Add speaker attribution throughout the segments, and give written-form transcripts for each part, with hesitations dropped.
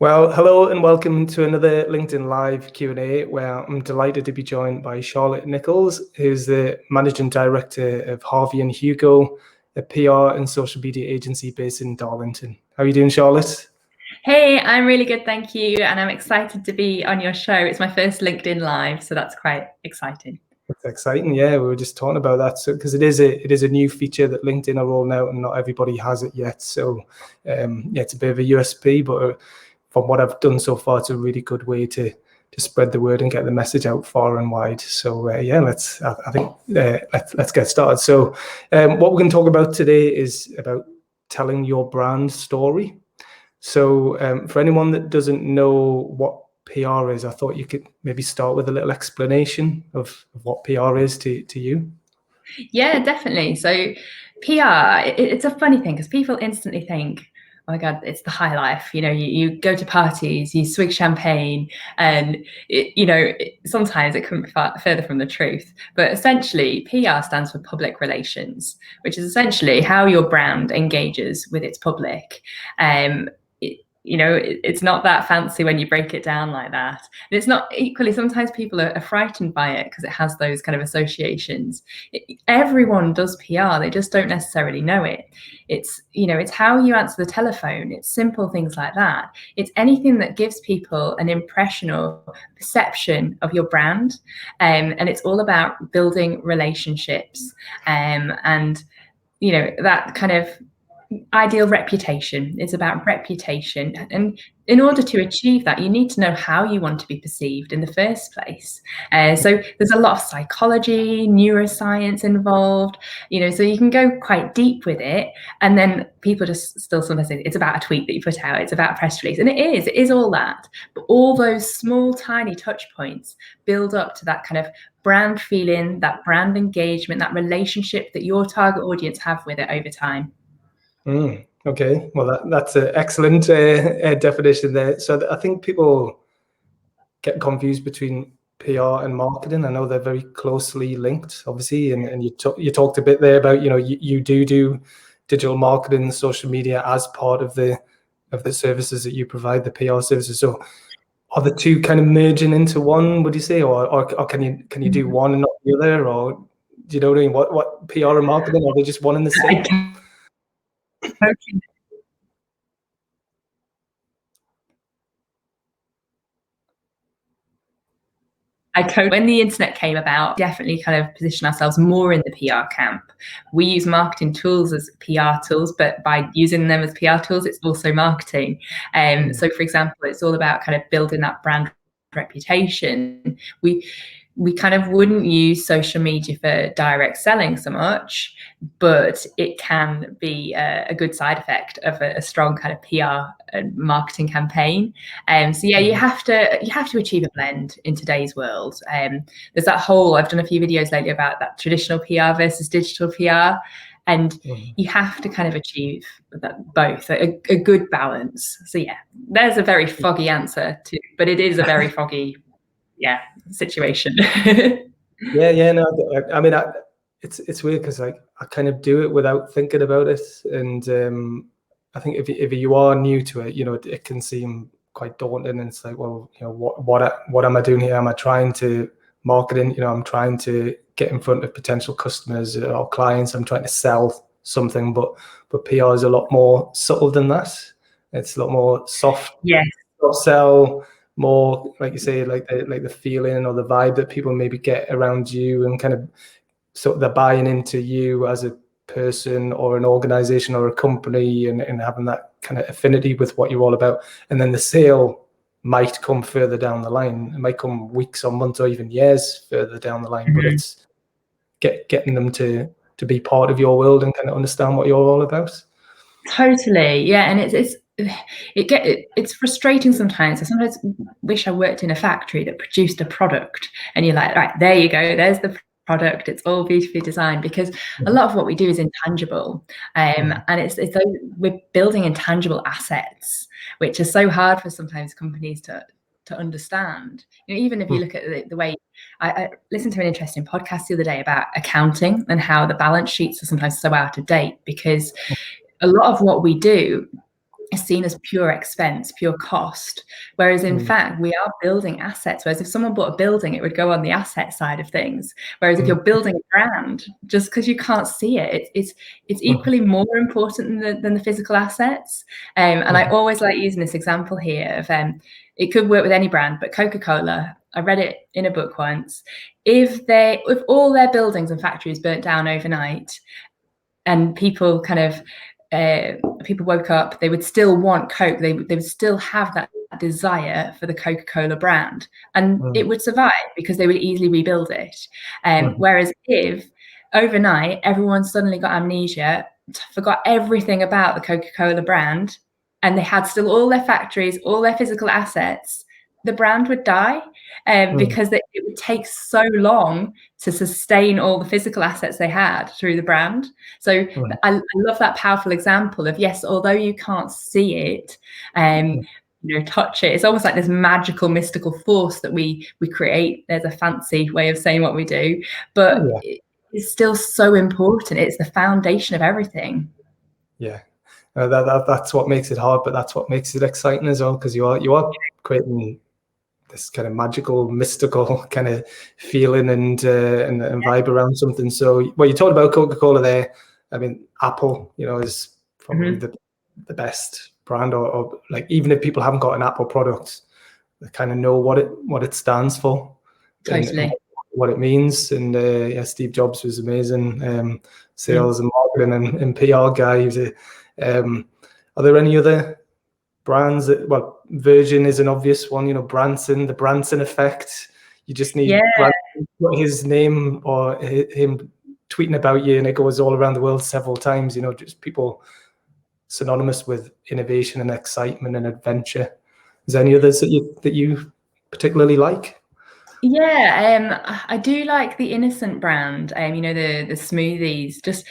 Speaker 1: Well, hello and welcome to another LinkedIn Live Q&A where I'm delighted to be joined by Charlotte Nichols, who's the Managing Director of Harvey and Hugo, a PR and social media agency based in Darlington. How are you doing, Charlotte?
Speaker 2: Hey, I'm really good, thank you. And I'm excited to be on your show. It's my first LinkedIn Live, so that's quite exciting.
Speaker 1: It's exciting, yeah. We were just talking about that because it is a new feature that LinkedIn are rolling out, and not everybody has it yet. So, it's a bit of a USP, but from what I've done so far, it's a really good way to spread the word and get the message out far and wide. So, let's get started. So, what we're going to talk about today is about telling your brand story. So, for anyone that doesn't know what PR is, I thought you could maybe start with a little explanation of what PR is to you.
Speaker 2: Yeah, definitely. So PR, it's a funny thing because people instantly think, oh my God, it's the high life. You go to parties, you swig champagne, and sometimes it couldn't be further from the truth. But essentially, PR stands for public relations, which is essentially how your brand engages with its public. It's not that fancy when you break it down like that. And it's not equally, sometimes people are frightened by it because it has those kind of associations. Everyone does PR, they just don't necessarily know it. It's how you answer the telephone. It's simple things like that. It's anything that gives people an impression or perception of your brand. And it's all about building relationships. And that kind of ideal reputation. It's about reputation. And in order to achieve that, you need to know how you want to be perceived in the first place. So there's a lot of psychology, neuroscience involved, so you can go quite deep with it. And then people just still sometimes say it's about a tweet that you put out, it's about a press release. And it is all that. But all those small, tiny touch points build up to that kind of brand feeling, that brand engagement, that relationship that your target audience have with it over time.
Speaker 1: Okay, well, that's an excellent definition there. So I think people get confused between PR and marketing. I know they're very closely linked, obviously, and you talked a bit there about you do digital marketing, social media as part of the services that you provide, the PR services. So are the two kind of merging into one, would you say, or can you do one and not the other, or do you know what I mean? What PR and marketing, are they just one and the same?
Speaker 2: When the internet came about, definitely kind of position ourselves more in the PR camp. We use marketing tools as PR tools, but by using them as PR tools, it's also marketing. So for example, it's all about kind of building that brand reputation. We kind of wouldn't use social media for direct selling so much, but it can be a good side effect of a strong kind of PR and marketing campaign. So yeah, you have to achieve a blend in today's world. There's that whole, I've done a few videos lately about that traditional PR versus digital PR. And you have to kind of achieve both, a good balance. So yeah, there's a very foggy answer but it is a very foggy situation.
Speaker 1: No, I mean, it's weird because I kind of do it without thinking about it, and I think if you are new to it, it can seem quite daunting, and it's like, well, what am I doing here? Am I trying to marketing? I'm trying to get in front of potential customers or clients. I'm trying to sell something, but PR is a lot more subtle than that. It's a lot more soft.
Speaker 2: Yes.
Speaker 1: Soft sell. More, like you say, like the feeling or the vibe that people maybe get around you, and kind of sort of they're buying into you as a person or an organization or a company, and having that kind of affinity with what you're all about. And then the sale might come further down the line. It might come weeks or months or even years further down the line, but it's getting them to be part of your world and kind of understand what you're all about.
Speaker 2: Totally, yeah, and it's frustrating sometimes. I sometimes wish I worked in a factory that produced a product, and you're like, right, there you go, there's the product. It's all beautifully designed, because a lot of what we do is intangible, and it's like we're building intangible assets, which are so hard for sometimes companies to understand. Even if you look at the way I listened to an interesting podcast the other day about accounting and how the balance sheets are sometimes so out of date, because a lot of what we do is seen as pure expense, pure cost. Whereas in fact, we are building assets. Whereas if someone bought a building, it would go on the asset side of things. Whereas if you're building a brand, just because you can't see it, it's equally more important than the physical assets. And I always like using this example here of it could work with any brand, but Coca-Cola, I read it in a book once. If all their buildings and factories burnt down overnight, and people kind of people woke up, they would still want Coke. They would still have that desire for the Coca-Cola brand, and it would survive because they would easily rebuild it. Whereas if overnight everyone suddenly got amnesia, forgot everything about the Coca-Cola brand, and they had still all their factories, all their physical assets, the brand would die because it would take so long to sustain all the physical assets they had through the brand. So I love that powerful example of, yes, although you can't see it, touch it, it's almost like this magical, mystical force that we create. There's a fancy way of saying what we do, but it's still so important. It's the foundation of everything.
Speaker 1: Yeah. That's what makes it hard, but that's what makes it exciting as well, because you are creating this kind of magical, mystical kind of feeling and vibe around something. So, well, you talked about Coca-Cola there. I mean, Apple, is probably the best brand, or like, even if people haven't got an Apple product, they kind of know what it stands for, and what it means. And Steve Jobs was amazing, sales and marketing and PR guy. Are there any other brands that, well, Virgin is an obvious one, Branson, the Branson effect. You just need Branson, put his name or him tweeting about you, and it goes all around the world several times, just people synonymous with innovation and excitement and adventure. Is there any others that you particularly like?
Speaker 2: I do like the Innocent brand, the smoothies. Just,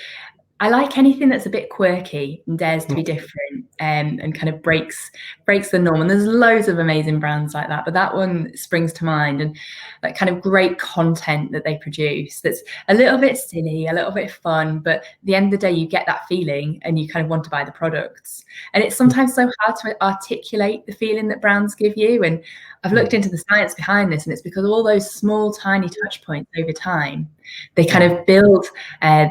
Speaker 2: I like anything that's a bit quirky and dares to be different, and kind of breaks the norm. And there's loads of amazing brands like that, but that one springs to mind. And that kind of great content that they produce, that's a little bit silly, a little bit fun, but at the end of the day, you get that feeling and you kind of want to buy the products. And it's sometimes so hard to articulate the feeling that brands give you. And I've looked into the science behind this, and it's because all those small, tiny touch points over time, they kind of build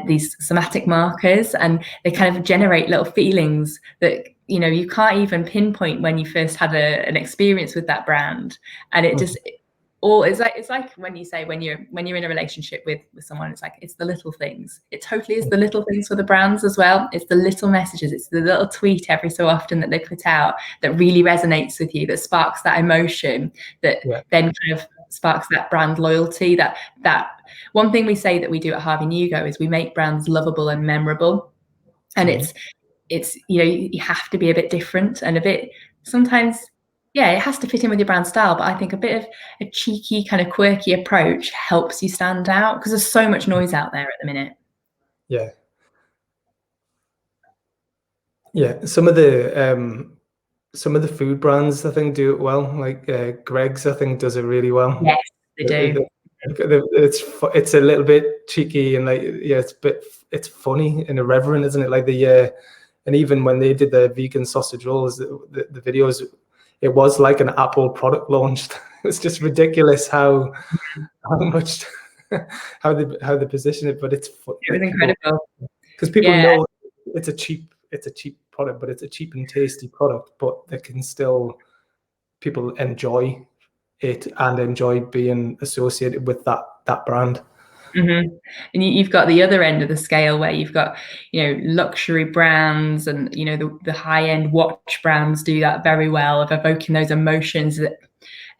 Speaker 2: these somatic markers, and they kind of generate little feelings that you can't even pinpoint when you first had an experience with that brand. And it just it's like when you say when you're in a relationship with someone, it's like, it's the little things. It totally is the little things for the brands as well. It's the little messages, it's the little tweet every so often that they put out that really resonates with you, that sparks that emotion, that then kind of sparks that brand loyalty. That one thing we say that we do at Harvey Hugo is we make brands lovable and memorable. And it's you have to be a bit different and a bit, sometimes it has to fit in with your brand style, but I think a bit of a cheeky, kind of quirky approach helps you stand out, because there's so much noise out there at the minute.
Speaker 1: Some of the food brands, I think, do it well. Like Greg's, I think, does it really well.
Speaker 2: Yes, they do.
Speaker 1: It's a little bit cheeky, and it's funny and irreverent, isn't it? Like and even when they did the vegan sausage rolls, the videos, it was like an Apple product launched. It was just ridiculous how much how they position it, but it was
Speaker 2: incredible,
Speaker 1: because people know it's a cheap product, but it's a cheap and tasty product, but they can still, people enjoy it and enjoy being associated with that brand.
Speaker 2: And you've got the other end of the scale, where you've got luxury brands, and the high-end watch brands do that very well, of evoking those emotions. That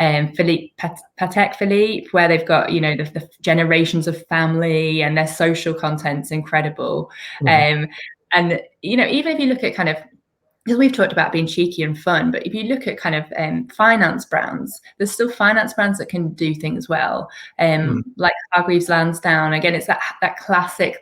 Speaker 2: Patek Philippe, where they've got the generations of family, and their social content's incredible. And even if you look at kind of, because we've talked about being cheeky and fun, but if you look at kind of finance brands, there's still finance brands that can do things well. Like Hargreaves Lansdown, again, it's that classic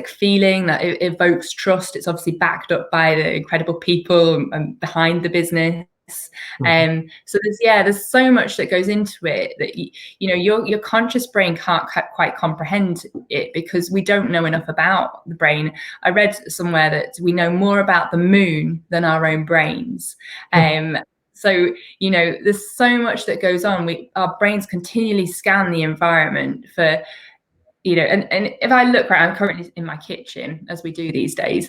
Speaker 2: feeling that evokes trust. It's obviously backed up by the incredible people and behind the business. So there's so much that goes into it that you know your conscious brain can't quite comprehend it, because we don't know enough about the brain. I read somewhere that we know more about the moon than our own brains. So, you know, there's so much that goes on. Our brains continually scan the environment for, you know, and if I look right, I'm currently in my kitchen as we do these days.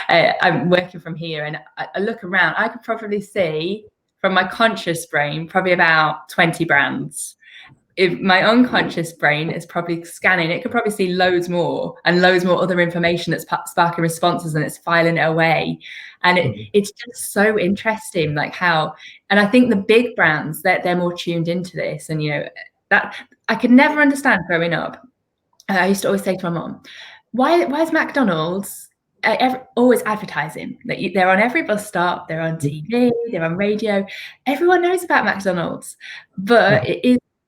Speaker 2: I'm working from here, and I look around, I could probably see from my conscious brain probably about 20 brands. If my unconscious brain is probably scanning, it could probably see loads more and loads more other information that's sparking responses, and it's filing it away. And it's just so interesting, like how, and I think the big brands, they're more tuned into this. And, you know, that I could never understand growing up. I used to always say to my mom, why is McDonald's always advertising? They're on every bus stop, they're on TV, they're on radio. Everyone knows about McDonald's, but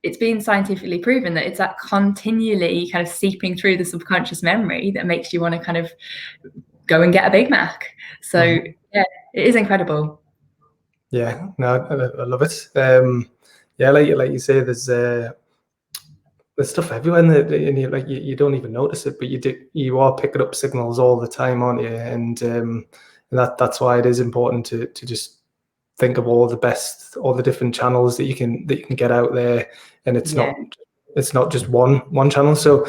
Speaker 2: it's been scientifically proven that it's that continually kind of seeping through the subconscious memory that makes you want to kind of go and get a Big Mac. So yeah, it is incredible.
Speaker 1: Yeah, no, I love it. Yeah, like you say, there's stuff everywhere, and you don't even notice it, but you are picking up signals all the time, aren't you? And that's why it is important to just think of all the different channels that you can get out there, and it's not just one channel. So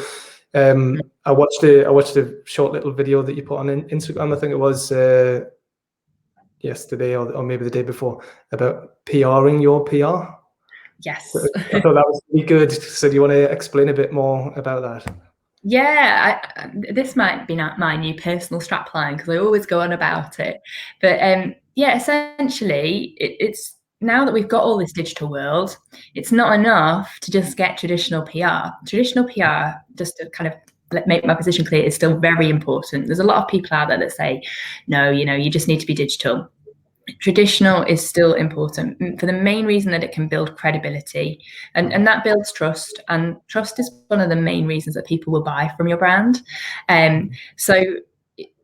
Speaker 1: I watched a short little video that you put on Instagram, I think it was yesterday or maybe the day before, about PRing your PR.
Speaker 2: Yes.
Speaker 1: I thought that was really good. So do you want to explain a bit more about that?
Speaker 2: Yeah, this might be my new personal strapline, because I always go on about it. But yeah, essentially, it's now that we've got all this digital world, it's not enough to just get traditional PR. Traditional PR, just to kind of make my position clear, is still very important. There's a lot of people out there that say, no, you know, you just need to be digital. Traditional is still important for the main reason that it can build credibility, and that builds trust, and trust is one of the main reasons that people will buy from your brand. So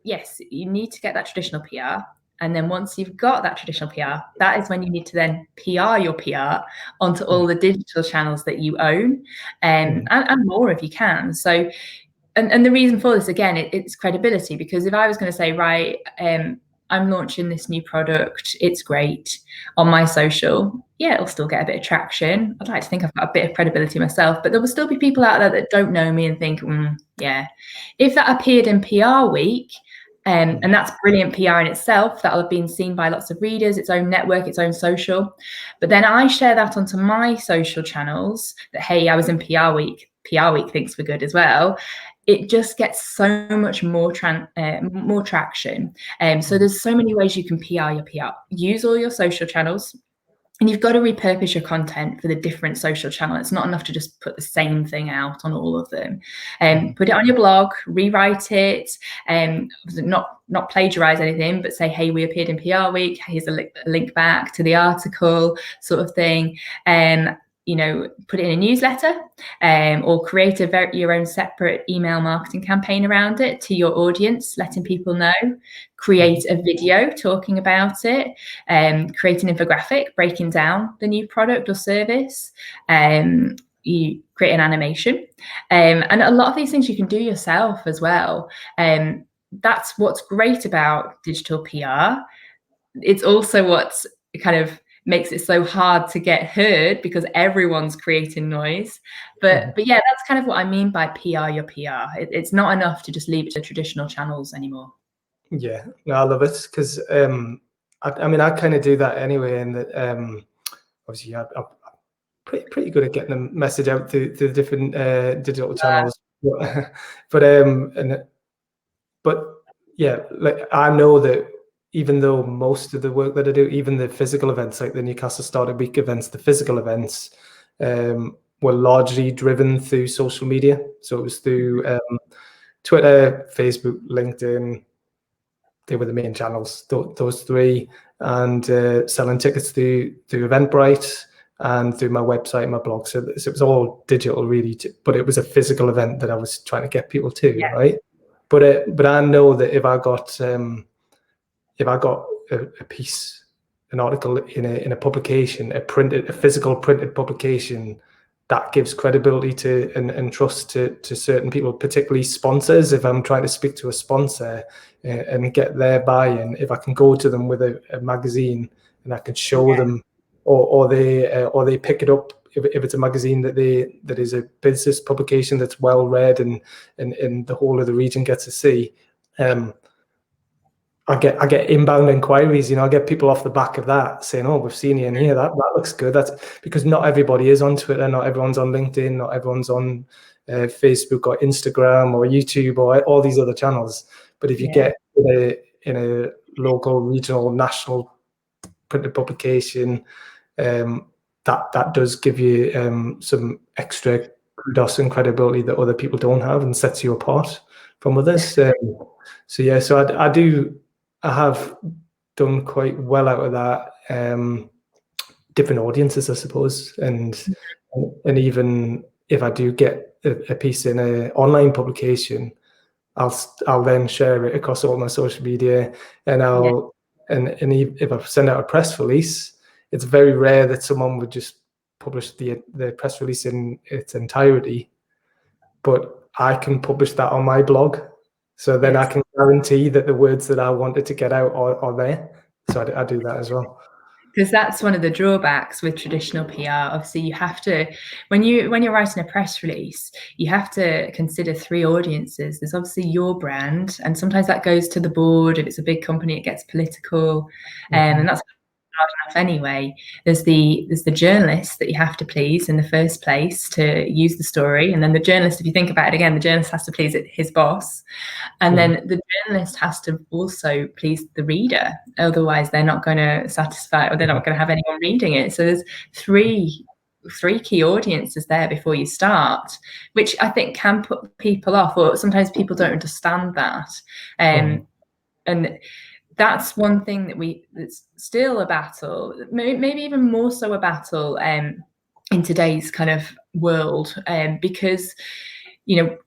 Speaker 2: yes, you need to get that traditional PR, and then once you've got that traditional PR, that is when you need to then PR your PR onto all the digital channels that you own, and more if you can. So and the reason for this, again, it's credibility, because if I was going to say, right, I'm launching this new product, it's great, on my social, yeah, it'll still get a bit of traction. I'd like to think I've got a bit of credibility myself, but there will still be people out there that don't know me and think, yeah. If that appeared in PR Week, and that's brilliant PR in itself, that'll have been seen by lots of readers, its own network, its own social. But then I share that onto my social channels that, hey, I was in PR Week thinks we're good as well. It just gets so much more traction. So there's so many ways you can PR your PR. Use all your social channels, and you've got to repurpose your content for the different social channels. It's not enough to just put the same thing out on all of them. Put it on your blog, rewrite it, not plagiarize anything, but say, hey, we appeared in PR Week. Here's a link back to the article, sort of thing. You know, put it in a newsletter, or create your own separate email marketing campaign around it to your audience, letting people know. Create a video talking about it, create an infographic breaking down the new product or service. You create an animation, and a lot of these things you can do yourself as well. That's what's great about digital PR. It's also what's kind of makes it so hard to get heard, because everyone's creating noise. But yeah, that's kind of what I mean by PR your PR. It's not enough to just leave it to traditional channels anymore.
Speaker 1: Yeah, no, I love it, because I mean, I kind of do that anyway, and that obviously I'm pretty good at getting the message out to the different digital channels. But yeah, like I know that even though most of the work that I do, even the physical events, like the Newcastle Startup Week events, the physical events were largely driven through social media. So it was through Twitter, Facebook, LinkedIn. They were the main channels, those three, and selling tickets through Eventbrite and through my website and my blog. So it was all digital, really, but it was a physical event that I was trying to get people to, right? But I know that if I got a piece an article in a publication, a physical printed publication, that gives credibility to and trust to certain people, particularly sponsors. If I'm trying to speak to a sponsor and get their buy-in, if I can go to them with a magazine and I can show them, or they pick it up if it's a magazine that is a business publication that's well read and the whole of the region gets to see. I get inbound inquiries, I get people off the back of that saying, "Oh, we've seen you in here. That looks good." That's because not everybody is on Twitter, not everyone's on LinkedIn, not everyone's on Facebook or Instagram or YouTube or all these other channels. But if you get in a local, regional, national printed publication, that does give you some extra kudos and credibility that other people don't have and sets you apart from others. I have done quite well out of that. Different audiences, I suppose, and even if I do get a piece in an online publication, I'll then share it across all my social media, and if I send out a press release, it's very rare that someone would just publish the press release in its entirety, but I can publish that on my blog. So then I can guarantee that the words that I wanted to get out are there. So I do that as well.
Speaker 2: Because that's one of the drawbacks with traditional PR. Obviously, you have to, when you're writing a press release, you have to consider 3 audiences. There's obviously your brand, and sometimes that goes to the board. If it's a big company, it gets political, and that's hard enough anyway. There's the journalist that you have to please in the first place to use the story, and then the journalist, if you think about it again, the journalist has to please his boss, and then the journalist has to also please the reader, otherwise they're not going to satisfy, or they're not going to have anyone reading it. So there's three key audiences there before you start, which I think can put people off, or sometimes people don't understand that. And that's one thing that's still a battle, maybe even more so a battle in today's kind of world, because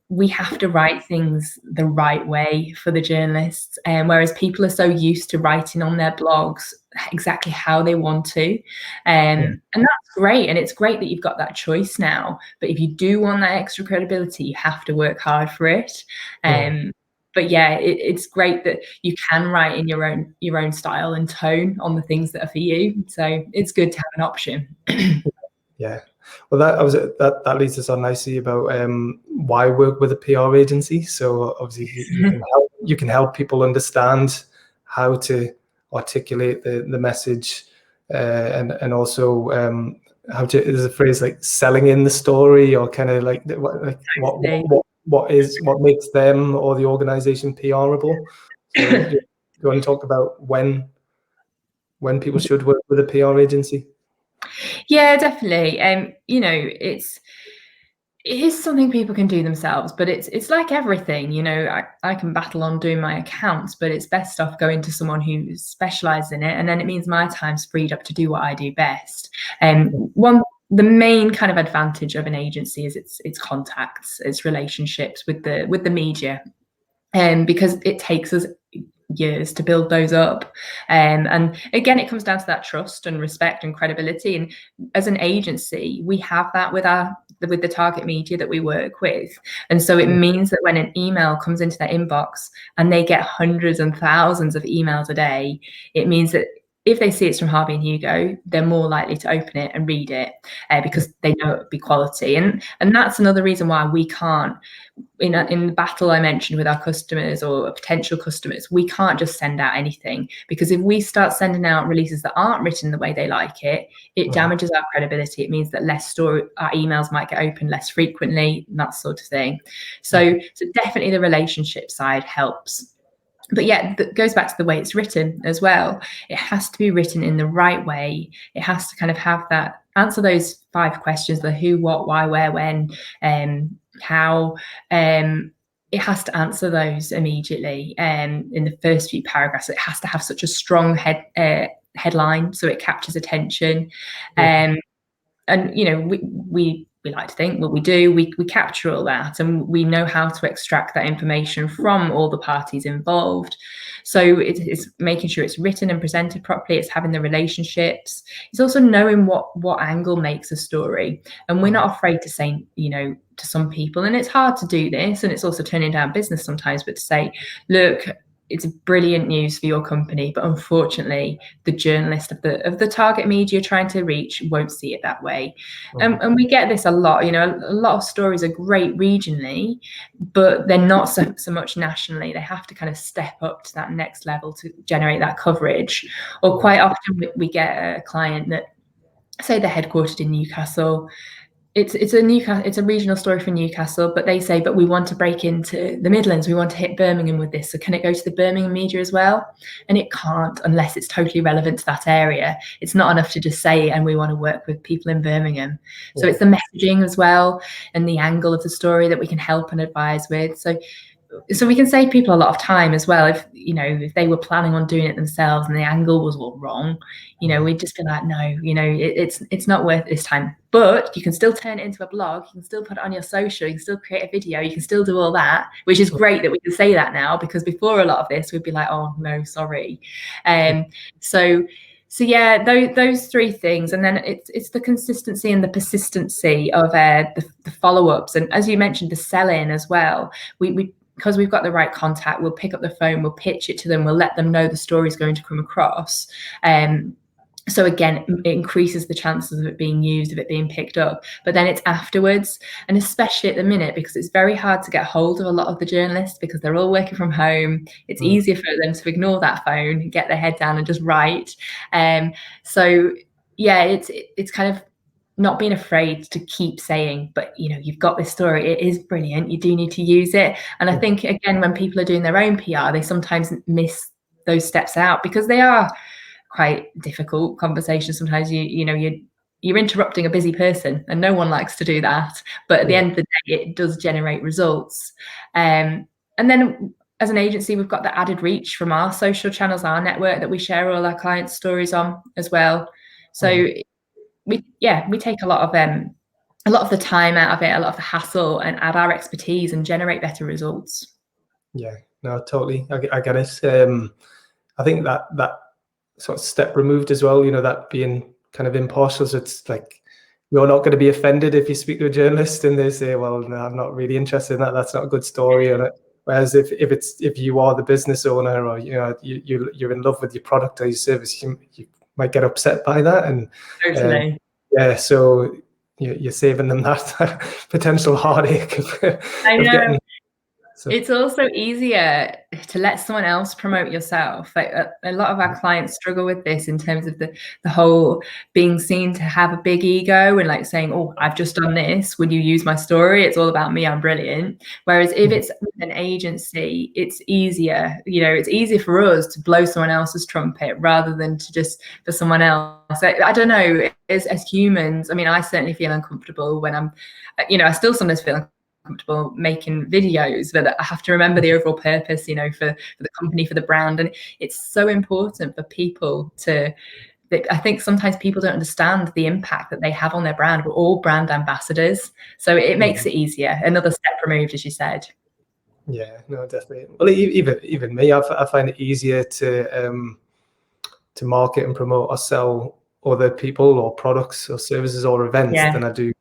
Speaker 2: we have to write things the right way for the journalists, whereas people are so used to writing on their blogs exactly how they want to, and that's great, and it's great that you've got that choice now. But if you do want that extra credibility, you have to work hard for it. But it's great that you can write in your own style and tone on the things that are for you. So it's good to have an option.
Speaker 1: Yeah. Well, that leads us on nicely about why work with a PR agency. So obviously you can help people understand how to articulate the message, and also how to, there's a phrase like selling in the story, or kind of like what makes them or the organization PRable. So do you want to talk about when people should work with a PR agency?
Speaker 2: Yeah, definitely. It is something people can do themselves, but it's like everything. I can battle on doing my accounts, but it's best off going to someone who specializes in it, and then it means my time's freed up to do what I do best. The main kind of advantage of an agency is its contacts, its relationships with the media, because it takes us years to build those up, and again, it comes down to that trust and respect and credibility. And as an agency, we have that with the target media that we work with, and so it means that when an email comes into their inbox and they get hundreds and thousands of emails a day, it means that if they see it's from Harvey and Hugo, they're more likely to open it and read it, because they know it'll be quality. And that's another reason why we can't, in the battle I mentioned with our customers or potential customers, we can't just send out anything, because if we start sending out releases that aren't written the way they like it, it damages our credibility. It means that our emails might get opened less frequently, and that sort of thing. So definitely the relationship side helps. But that goes back to the way it's written as well. It has to be written in the right way. It has to kind of have that, answer those 5 questions: the who, what, why, where, when, how. It has to answer those immediately. In the first few paragraphs, it has to have such a strong headline so it captures attention. And we we like to think, what we do, we capture all that, and we know how to extract that information from all the parties involved. So it's making sure it's written and presented properly. It's having the relationships. It's also knowing what angle makes a story. And we're not afraid to say, you know, to some people, and it's hard to do this, and it's also turning down business sometimes, but to say, look, it's brilliant news for your company, but unfortunately, the journalist of the target media trying to reach won't see it that way. And we get this a lot. You know, a lot of stories are great regionally, but they're not so much nationally. They have to kind of step up to that next level to generate that coverage. Or quite often we get a client that, say they're headquartered in Newcastle. It's a regional story for Newcastle, but they say, but we want to break into the Midlands. We want to hit Birmingham with this. So can it go to the Birmingham media as well? And it can't unless it's totally relevant to that area. It's not enough to just say, and we want to work with people in Birmingham. So it's the messaging as well and the angle of the story that we can help and advise with. So we can save people a lot of time as well. If, you know, if they were planning on doing it themselves and the angle was all wrong, you know, we'd just be like, no, you know, it's not worth this time. But you can still turn it into a blog. You can still put it on your social. You can still create a video. You can still do all that, which is great that we can say that now, because before a lot of this, we'd be like, oh no, sorry. So yeah, those three things, and then it's the consistency and the persistency of the follow-ups, and as you mentioned, the sell-in as well. We because we've got the right contact, we'll pick up the phone, we'll pitch it to them, we'll let them know the story is going to come across. So again, it increases the chances of it being used, of it being picked up. But then it's afterwards, and especially at the minute, because it's very hard to get hold of a lot of the journalists because they're all working from home. It's easier for them to ignore that phone, get their head down and just write. So yeah, it's kind of not being afraid to keep saying, but you know, you've got this story, it is brilliant, you do need to use it. And I think, again, when people are doing their own PR, they sometimes miss those steps out because they are quite difficult conversations. Sometimes you're interrupting a busy person, and no one likes to do that, but at the end of the day, it does generate results. And then as an agency, we've got the added reach from our social channels, our network that we share all our clients' stories on as well. So we take a lot of the time out of it, a lot of the hassle, and add our expertise and generate better results. Yeah,
Speaker 1: no, totally. I get it. I think that sort of step removed as well, you know, that being kind of impartial. So it's like, you're not going to be offended if you speak to a journalist and they say, well, no, I'm not really interested in that. That's not a good story. And whereas if you are the business owner, or you know, you're in love with your product or your service, you might get upset by that. And
Speaker 2: totally.
Speaker 1: So you're saving them that potential heartache
Speaker 2: I know. It's also easier to let someone else promote yourself. Like a lot of our clients struggle with this in terms of the whole being seen to have a big ego and like saying, oh, I've just done this, would you use my story? It's all about me, I'm brilliant. Whereas if it's an agency, it's easier. You know, it's easier for us to blow someone else's trumpet rather than to just for someone else. I don't know, as humans, I mean, I certainly feel uncomfortable when I'm, you know, I still sometimes feel comfortable making videos, but I have to remember the overall purpose, you know, for the company, for the brand. And it's so important for people I think sometimes people don't understand the impact that they have on their brand. We're all brand ambassadors, so it makes it easier. Another step removed, as you said.
Speaker 1: Yeah, no, definitely. Well, even me, I find it easier to market and promote or sell other people or products or services or events than I do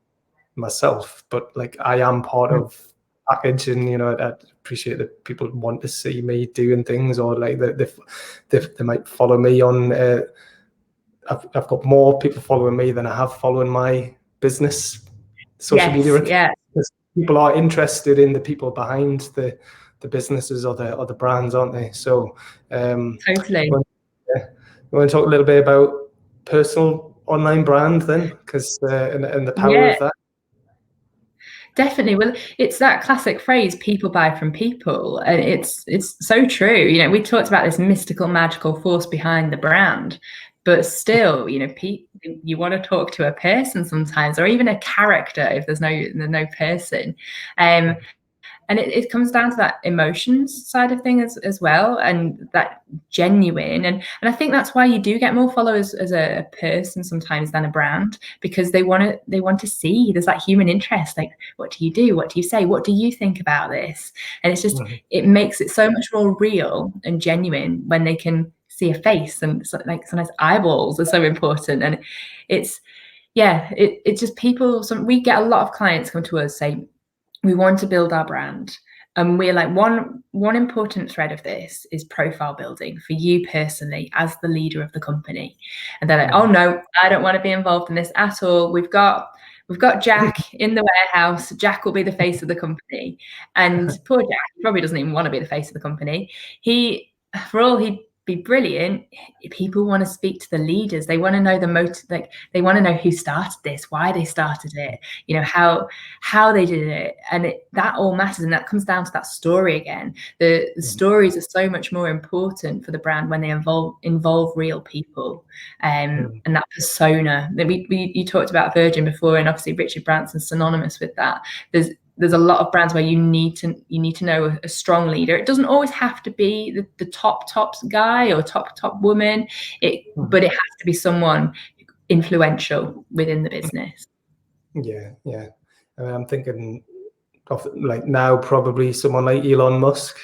Speaker 1: myself. But like, I am part of package, and you know, I appreciate that people want to see me doing things, or like they might follow me on I've got more people following me than I have following my business social media. People are interested in the people behind the businesses or the brands, aren't they? So
Speaker 2: totally.
Speaker 1: You want to talk a little bit about personal online brand then, because and the power of that?
Speaker 2: Definitely. Well, it's that classic phrase, people buy from people. And it's so true. You know, we talked about this mystical, magical force behind the brand, but still, you know, you want to talk to a person sometimes, or even a character if there's no person. And it comes down to that emotions side of things as well, and that genuine. And I think that's why you do get more followers as a person sometimes than a brand, because they want to see, there's that human interest, like, what do you do? What do you say? What do you think about this? And it's just, it makes it so much more real and genuine when they can see a face. And like sometimes eyeballs are so important. And it's just people, we get a lot of clients come to us say, we want to build our brand. And we're like, one important thread of this is profile building for you personally as the leader of the company. And they're like, oh no, I don't want to be involved in this at all. We've got Jack in the warehouse. Jack will be the face of the company. And poor Jack, he probably doesn't even want to be the face of the company. For all he'd be brilliant, people want to speak to the leaders. They want to know they want to know who started this, why they started it, how they did it. And that all matters. And that comes down to that story again. The stories are so much more important for the brand when they involve real people. And that persona that you talked about Virgin before, and obviously Richard Branson's synonymous with that. There's a lot of brands where you need to know a strong leader. It doesn't always have to be the top guy or top woman, but it has to be someone influential within the business.
Speaker 1: Yeah. I mean, I'm thinking of like now probably someone like Elon Musk.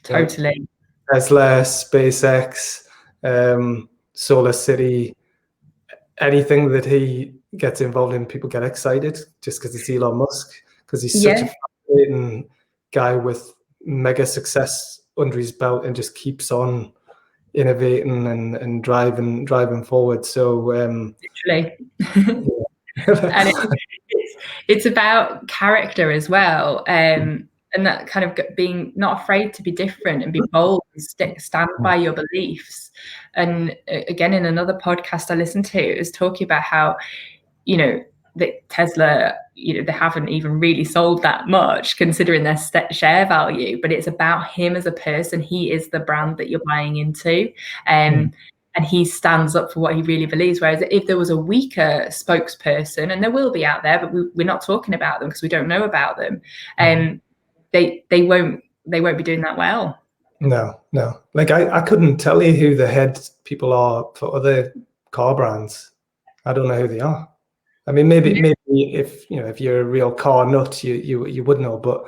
Speaker 2: Totally.
Speaker 1: Tesla, SpaceX, Solar City, anything that he gets involved in, people get excited just because it's Elon Musk. Because he's such a fascinating guy with mega success under his belt and just keeps on innovating and driving forward. So
Speaker 2: literally. And it's about character as well, and that kind of being not afraid to be different and be bold and stand by your beliefs. And again, in another podcast I listened to, it was talking about how that Tesla, they haven't even really sold that much considering their share value, but it's about him as a person. He is the brand that you're buying into, and he stands up for what he really believes. Whereas if there was a weaker spokesperson, and there will be out there, but we're not talking about them because we don't know about them, they won't be doing that well. No.
Speaker 1: Like I couldn't tell you who the head people are for other car brands. I don't know who they are. I mean, maybe if you're a real car nut, you would know, but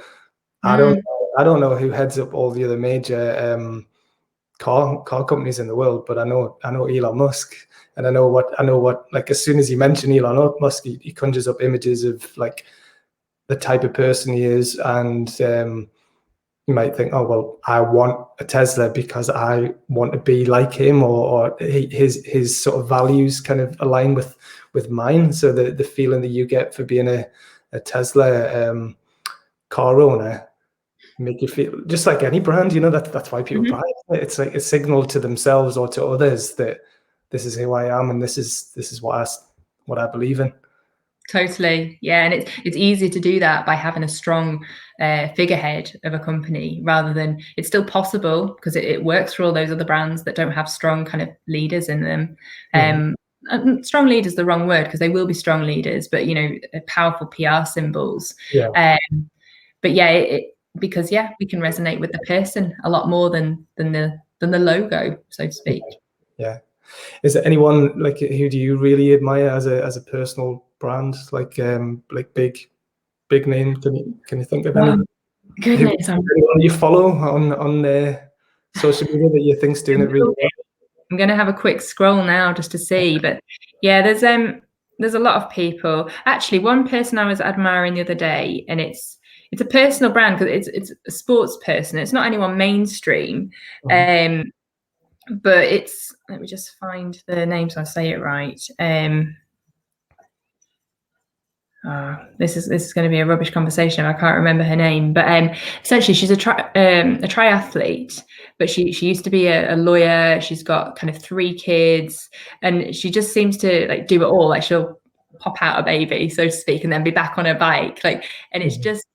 Speaker 1: I don't know who heads up all the other major car companies in the world. But I know Elon Musk, and I know what like as soon as you mention Elon Musk, he conjures up images of like the type of person he is, and you might think, oh well, I want a Tesla because I want to be like him, or his sort of values kind of align with mine. So the feeling that you get for being a Tesla car owner make you feel just like any brand. That's why people buy it. It's like a signal to themselves or to others that this is who I am, and this is what I believe in.
Speaker 2: Totally. Yeah. And it's easier to do that by having a strong figurehead of a company, rather than, it's still possible because it works for all those other brands that don't have strong kind of leaders in them. Strong leader is the wrong word, because they will be strong leaders, but powerful PR symbols. But because we can resonate with the person a lot more than the logo, so to speak.
Speaker 1: Yeah. Is there anyone like who do you really admire as a personal brand, like big name? Can you think of any?
Speaker 2: Goodness,
Speaker 1: anyone you follow on social media that you think's doing it really well?
Speaker 2: I'm going to have a quick scroll now just to see, but there's a lot of people. Actually, one person I was admiring the other day, and it's a personal brand because it's a sports person. It's not anyone mainstream, but it's, let me just find the name so I say it right. This is going to be a rubbish conversation. I can't remember her name, but essentially she's a triathlete, but she used to be a lawyer. She's got kind of 3 kids, and she just seems to like do it all. Like she'll pop out a baby, so to speak, and then be back on her bike. Like, and it's just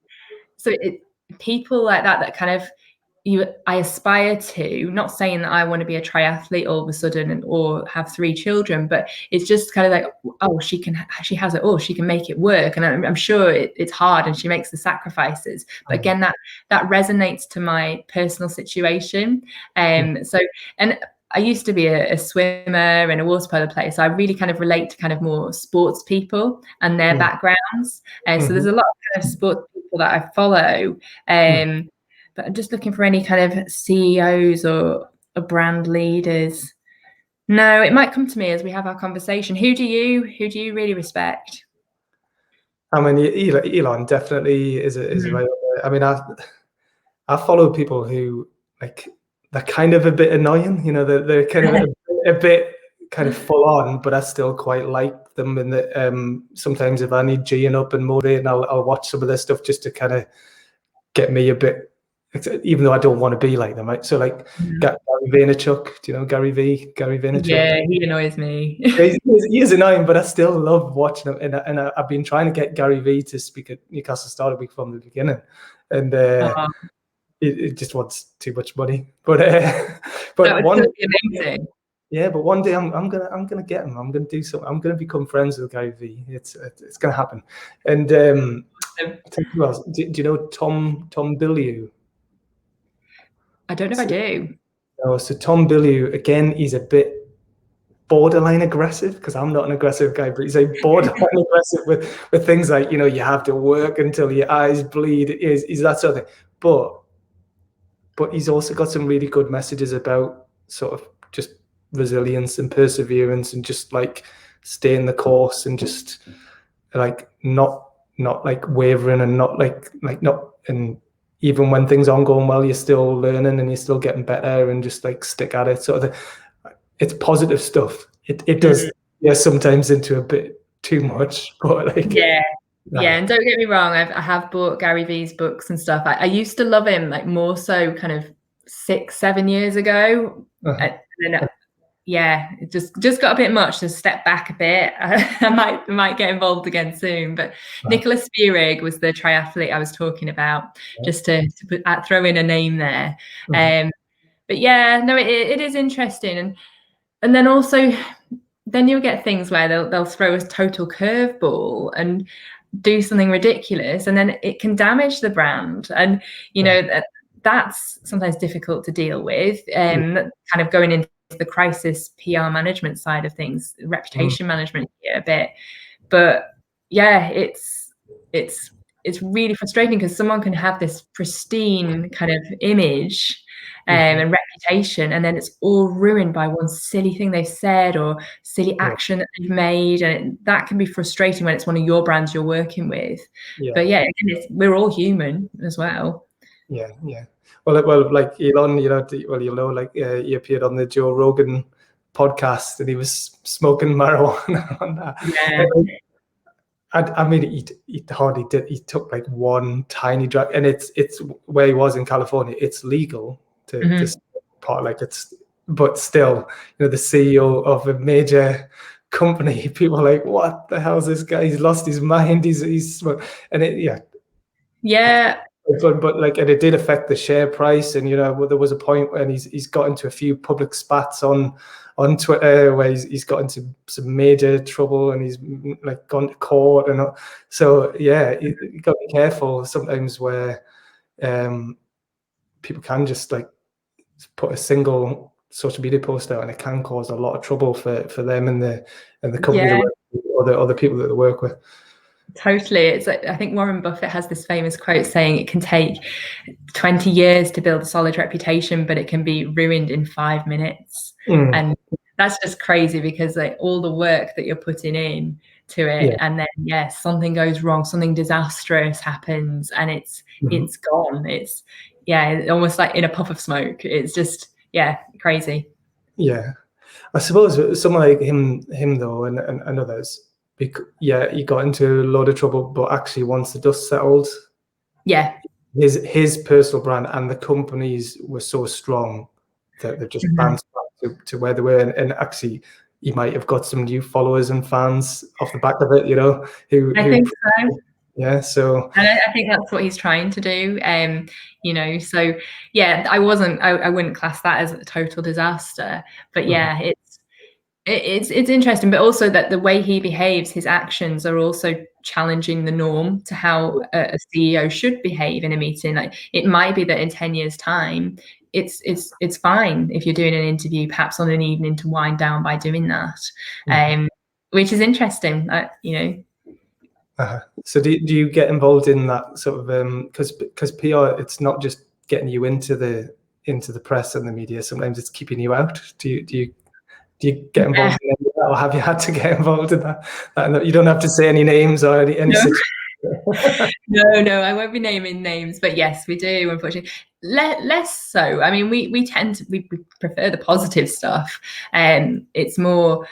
Speaker 2: so people like that kind of, I aspire to, not saying that I want to be a triathlete all of a sudden or have 3 children, but it's just kind of like, oh, she has it all, she can make it work. And I'm sure it's hard and she makes the sacrifices. But again, that resonates to my personal situation. So, and I used to be a swimmer and a water polo player, so I really kind of relate to kind of more sports people and their backgrounds. So there's a lot of kind of sports people that I follow. But I'm just looking for any kind of CEOs or brand leaders. No, it might come to me as we have our conversation. Who do you really respect?
Speaker 1: I mean, Elon definitely is a right. I mean, I follow people who, like, they're kind of a bit annoying. You know, they're kind of a bit kind of full on, but I still quite like them. And that sometimes if I need G'ing up and motivating, I'll watch some of their stuff just to kind of get me a bit, even though I don't want to be like them, right? So like Gary Vaynerchuk, do you know Gary Vaynerchuk?
Speaker 2: Yeah, he annoys me.
Speaker 1: he is annoying, but I still love watching him. And I've been trying to get Gary V to speak at Newcastle Startup Week from the beginning, and it just wants too much money. But
Speaker 2: that would still be amazing.
Speaker 1: Yeah, but one day I'm gonna get him. I'm gonna do something. I'm gonna become friends with Gary V. It's gonna happen. And who else? Do you know Tom Bilyeu?
Speaker 2: I don't know if I do.
Speaker 1: No, so Tom Bilyeu, again, he's a bit borderline aggressive, because I'm not an aggressive guy, but he's a borderline aggressive with things like, you know, you have to work until your eyes bleed. He's that sort of thing. But he's also got some really good messages about sort of just resilience and perseverance and just like staying the course and just like not like wavering and not like not, and even when things aren't going well, you're still learning and you're still getting better and just like stick at it. So it's positive stuff. It does, sometimes into a bit too much, but like
Speaker 2: yeah, and don't get me wrong, I have bought Gary V's books and stuff. I used to love him like more so kind of 6-7 years ago, and then it just got a bit much to step back a bit. I might get involved again soon. But Nicholas Spirig was the triathlete I was talking about, just to throw in a name there. But yeah, no, it is interesting, and then also then you'll get things where they'll throw a total curveball and do something ridiculous, and then it can damage the brand. And you know that's sometimes difficult to deal with. Kind of going into the crisis PR management side of things, reputation management here a bit. But yeah, it's really frustrating, because someone can have this pristine kind of image and reputation, and then it's all ruined by one silly thing they've said or silly action that they've made, and that can be frustrating when it's one of your brands you're working with. But yeah, again, we're all human as well.
Speaker 1: Yeah. Well, like Elon, you know, like he appeared on the Joe Rogan podcast and he was smoking marijuana on that.
Speaker 2: Yeah.
Speaker 1: I mean, he hardly did. He took like one tiny drug, and it's where he was in California. It's legal to part, like it's, but still, you know, the CEO of a major company, people are like, what the hell is this guy? He's lost his mind. He's and But like, and it did affect the share price, and you know, there was a point when he's got into a few public spats on Twitter where he's got into some major trouble, and he's like gone to court, and so yeah, you got to be careful sometimes where people can just like put a single social media post out, and it can cause a lot of trouble for them and the company or the other people that they work with.
Speaker 2: Totally. It's like, I think Warren Buffett has this famous quote saying it can take 20 years to build a solid reputation, but it can be ruined in 5 minutes. And that's just crazy, because like all the work that you're putting in to it, and then something goes wrong, something disastrous happens, and it's gone. It's almost like in a puff of smoke. It's just crazy.
Speaker 1: Yeah, I suppose someone like him though, and others, he got into a load of trouble, but actually once the dust settled, his personal brand and the companies were so strong that they just bounced back to where they were, and actually he might have got some new followers and fans off the back of it, you know.
Speaker 2: I think so.
Speaker 1: Yeah, so
Speaker 2: and I think that's what he's trying to do. You know, so yeah, I wouldn't class that as a total disaster, but yeah, it's interesting, but also that the way he behaves, his actions are also challenging the norm to how a CEO should behave in a meeting. Like, it might be that in 10 years' time, it's fine if you're doing an interview, perhaps on an evening, to wind down by doing that, which is interesting. You know.
Speaker 1: So do you get involved in that sort of because PR, it's not just getting you into the press and the media, sometimes it's keeping you out. Do you get involved in any of that, or have you had to get involved in that? You don't have to say any names or any
Speaker 2: No.
Speaker 1: situation.
Speaker 2: No, I won't be naming names, but yes, we do, unfortunately. Less so. I mean, we prefer the positive stuff, and it's more.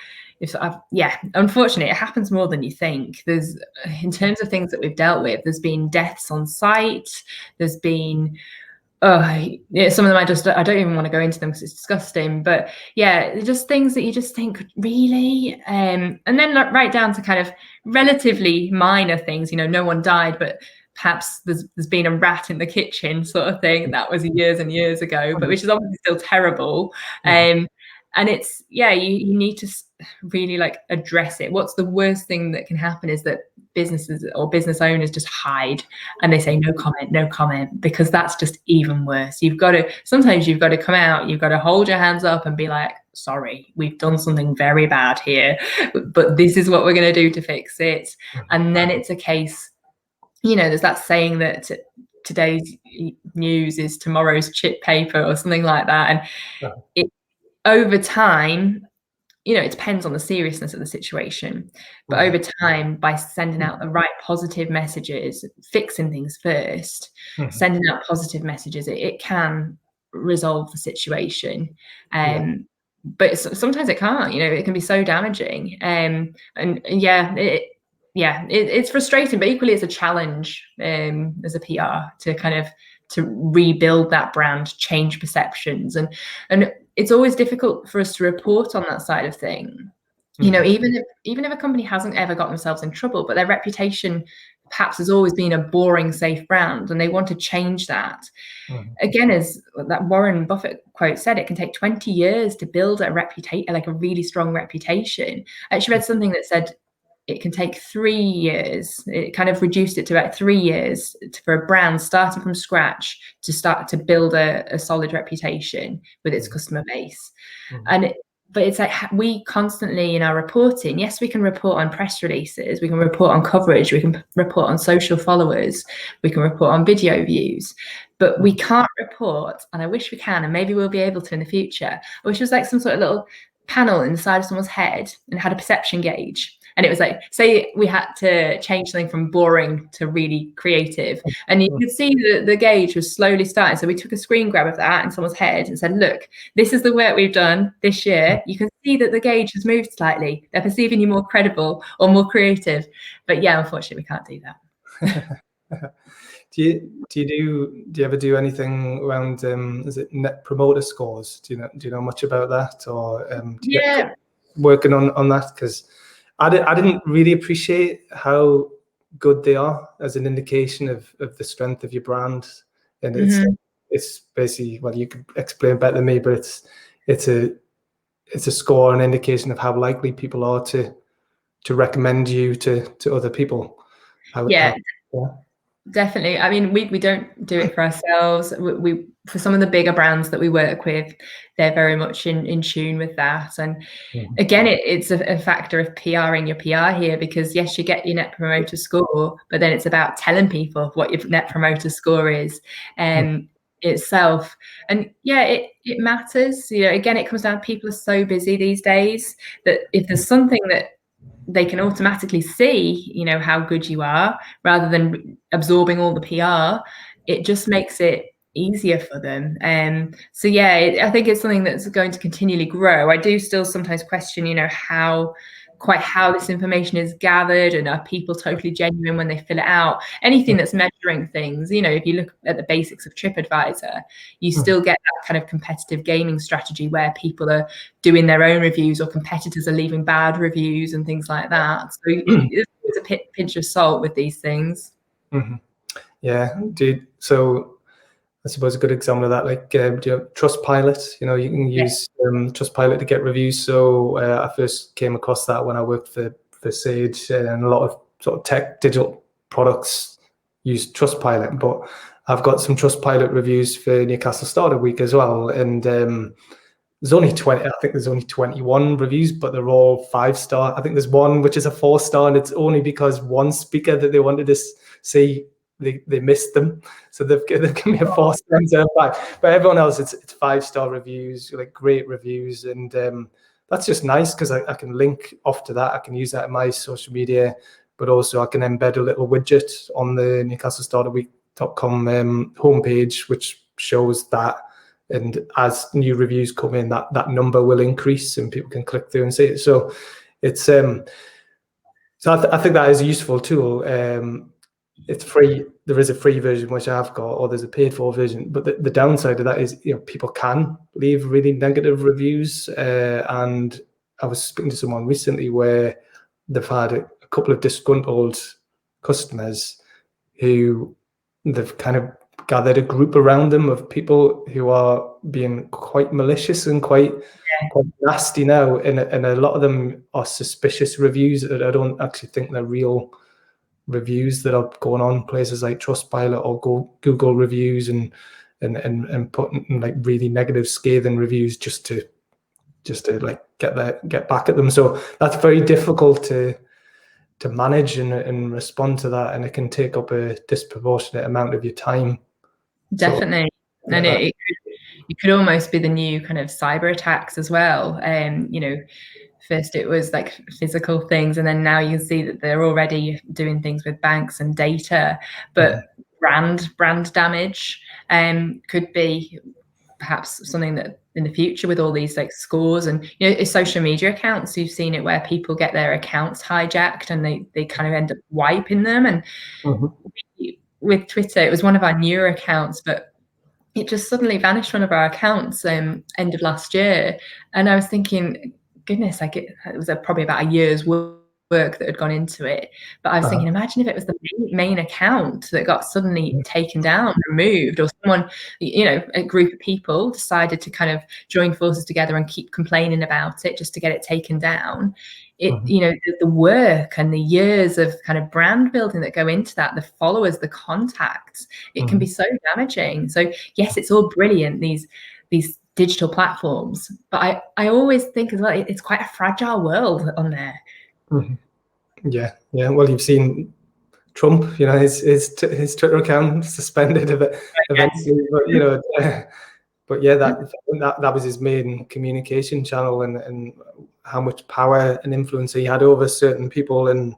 Speaker 2: Unfortunately, it happens more than you think. There's, in terms of things that we've dealt with, there's been deaths on site. There's been, some of them I don't even want to go into them because it's disgusting. But yeah, just things that you just think, really, and then right down to kind of relatively minor things. You know, no one died, but perhaps there's been a rat in the kitchen, sort of thing. That was years and years ago, but which is obviously still terrible. And it's, you need to really like address it. What's the worst thing that can happen is that businesses or business owners just hide and they say no comment, because that's just even worse. Sometimes you've got to come out, you've got to hold your hands up and be like, sorry, we've done something very bad here, but this is what we're going to do to fix it. And then it's a case, you know, there's that saying that today's news is tomorrow's chip paper or something like that. And over time, you know, it depends on the seriousness of the situation, but over time, by sending out the right positive messages, fixing things first, sending out positive messages, it can resolve the situation. But sometimes it can't. You know, it can be so damaging. It's frustrating, but equally it's a challenge as a PR to kind of to rebuild that brand, change perceptions, and it's always difficult for us to report on that side of thing. You know, even if a company hasn't ever got themselves in trouble, but their reputation perhaps has always been a boring, safe brand, and they want to change that. Again, as that Warren Buffett quote said, it can take 20 years to build a reputation, like a really strong reputation. I actually read something that said it can take 3 years. It kind of reduced it to about 3 years for a brand starting from scratch to start to build a solid reputation with its customer base. But it's like we constantly in our reporting, yes, we can report on press releases, we can report on coverage, we can report on social followers, we can report on video views, but we can't report, and I wish we can, and maybe we'll be able to in the future. I wish it was like some sort of little panel inside of someone's head and had a perception gauge. And it was like, say we had to change something from boring to really creative. And you could see that the gauge was slowly starting. So we took a screen grab of that in someone's head and said, look, this is the work we've done this year. You can see that the gauge has moved slightly. They're perceiving you more credible or more creative. But yeah, unfortunately, we can't do that.
Speaker 1: Do you ever do anything around is it net promoter scores? Do you know much about that, or do you get working on that? Because I didn't really appreciate how good they are as an indication of the strength of your brand, and it's basically, well, you could explain better than me, but it's a score, an indication of how likely people are to recommend you to other people.
Speaker 2: Definitely. I mean, we don't do it for ourselves. We for some of the bigger brands that we work with, they're very much in tune with that. And again, it's a factor of PRing your PR here, because yes, you get your net promoter score, but then it's about telling people what your net promoter score is itself. And yeah, it matters. You know, again, it comes down to people are so busy these days that if there's something that they can automatically see, you know, how good you are, rather than absorbing all the PR, it just makes it easier for them. So yeah, I think it's something that's going to continually grow. I do still sometimes question, you know, how this information is gathered, and are people totally genuine when they fill it out? Anything that's measuring things, you know, if you look at the basics of TripAdvisor, you still get that kind of competitive gaming strategy where people are doing their own reviews, or competitors are leaving bad reviews and things like that. So there's a pinch of salt with these things.
Speaker 1: Yeah, dude. So I suppose a good example of that, like Trustpilot. You can use Trustpilot to get reviews. So I first came across that when I worked for Sage, and a lot of sort of tech digital products use Trustpilot. But I've got some Trustpilot reviews for Newcastle Startup Week as well, and there's only 20. I think there's only 21 reviews, but they're all 5-star. I think there's one which is a 4-star, and it's only because one speaker that they wanted to see, they missed them, so they've given me a 4-star instead of 5. But everyone else, it's 5-star reviews, like great reviews, and that's just nice because I can link off to that. I can use that in my social media, but also I can embed a little widget on the NewcastleStartupWeek.com homepage, which shows that. And as new reviews come in, that number will increase, and people can click through and see it. So it's so I think that is a useful tool. It's free. There is a free version which I've got, or there's a paid for version. But the downside of that is, people can leave really negative reviews. And I was speaking to someone recently where they've had a couple of disgruntled customers who they've kind of gathered a group around them of people who are being quite malicious and quite nasty now, and a lot of them are suspicious reviews that I don't actually think they're real reviews that are going on places like Trustpilot or Google reviews, and putting like really negative, scathing reviews just to like get back at them. So that's very difficult to manage and respond to that, and it can take up a disproportionate amount of your time.
Speaker 2: Definitely. So, and it could almost be the new kind of cyber attacks as well. First it was like physical things, and then now you see that they're already doing things with banks and data. But brand damage could be perhaps something that in the future, with all these like scores and social media accounts, you've seen it where people get their accounts hijacked and they kind of end up wiping them. And with Twitter, it was one of our newer accounts, but it just suddenly vanished, one of our accounts end of last year. And I was thinking, goodness, like it was probably about a year's work that had gone into it. But I was thinking, imagine if it was the main account that got suddenly taken down, removed, or someone, a group of people decided to kind of join forces together and keep complaining about it just to get it taken down. The work and the years of kind of brand building that go into that, the followers, the contacts, it can be so damaging. So yes, it's all brilliant, these digital platforms, but I always think as well, it's quite a fragile world on there.
Speaker 1: Yeah. Well, you've seen Trump, his Twitter account suspended eventually, but that was his main communication channel, and how much power and influence he had over certain people in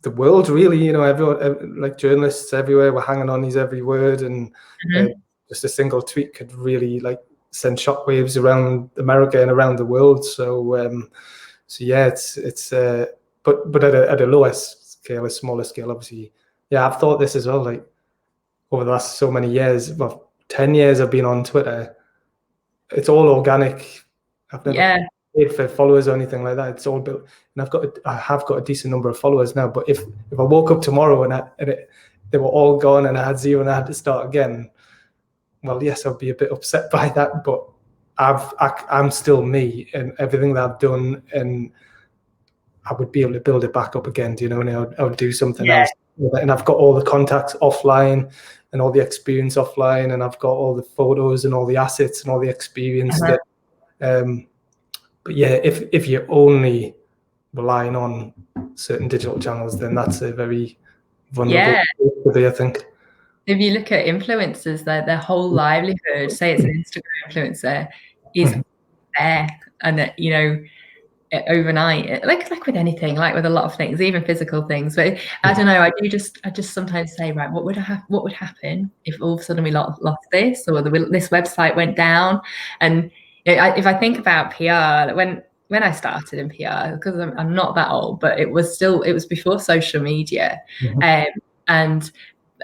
Speaker 1: the world. Really, everyone, like journalists everywhere, were hanging on his every word, and just a single tweet could really like send shockwaves around America and around the world. So yeah, it's but at a lower scale, a smaller scale, obviously. Yeah, I've thought this as well. Like over the last so many years, well, 10 years I've been on Twitter. It's all organic. I've never paid for followers or anything like that. It's all built, and I have got a decent number of followers now. But if I woke up tomorrow and they were all gone and I had zero and I had to start again, well, yes, I'd be a bit upset by that. But I'm still me, and everything that I've done, and I would be able to build it back up again. And I would do something else. And I've got all the contacts offline and all the experience offline, and I've got all the photos and all the assets and all the experience that. But yeah, if you're only relying on certain digital channels, then that's a very vulnerable place, I think.
Speaker 2: If you look at influencers, their whole livelihood, say it's an Instagram influencer, is there, and that overnight, like with anything, like with a lot of things, even physical things. But I don't know, I just sometimes say, right, what would happen if all of a sudden we lost this, or this website went down? And if I think about PR, when I started in PR, because I'm not that old, but it was before social media, and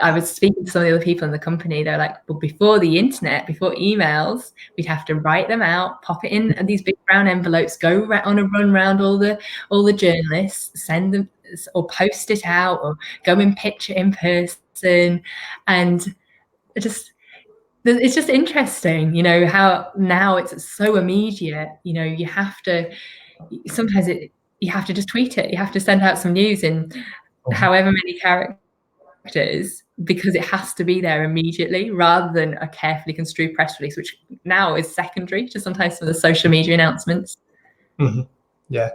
Speaker 2: I was speaking to some of the other people in the company. They're like, well, before the internet, before emails, we'd have to write them out, pop it in these big brown envelopes, go on a run around all the journalists, send or post it out or go and pitch it in person. And it's just interesting, you know, how now it's so immediate. You know, you have to just tweet it. You have to send out some news in however many characters, because it has to be there immediately, rather than a carefully construed press release, which now is secondary to sometimes some of the social media announcements.
Speaker 1: Yeah,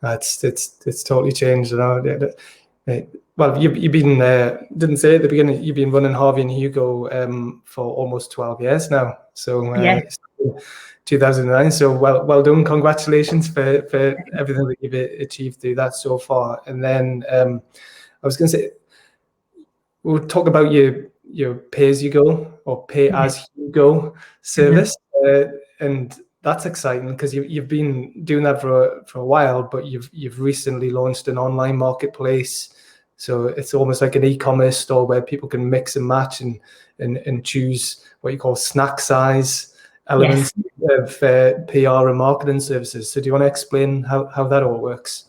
Speaker 1: it's totally changed. Well, you've been didn't say at the beginning, you've been running Harvey and Hugo for almost 12 years now. So 2009. So well done. Congratulations for everything that you've achieved through that so far. And then I was going to say, we'll talk about your pay as you go or pay as you go service, and that's exciting because you've been doing that for a while, but you've recently launched an online marketplace. So it's almost like an e-commerce store where people can mix and match and choose what you call snack size elements of PR and marketing services. So do you want to explain how that all works?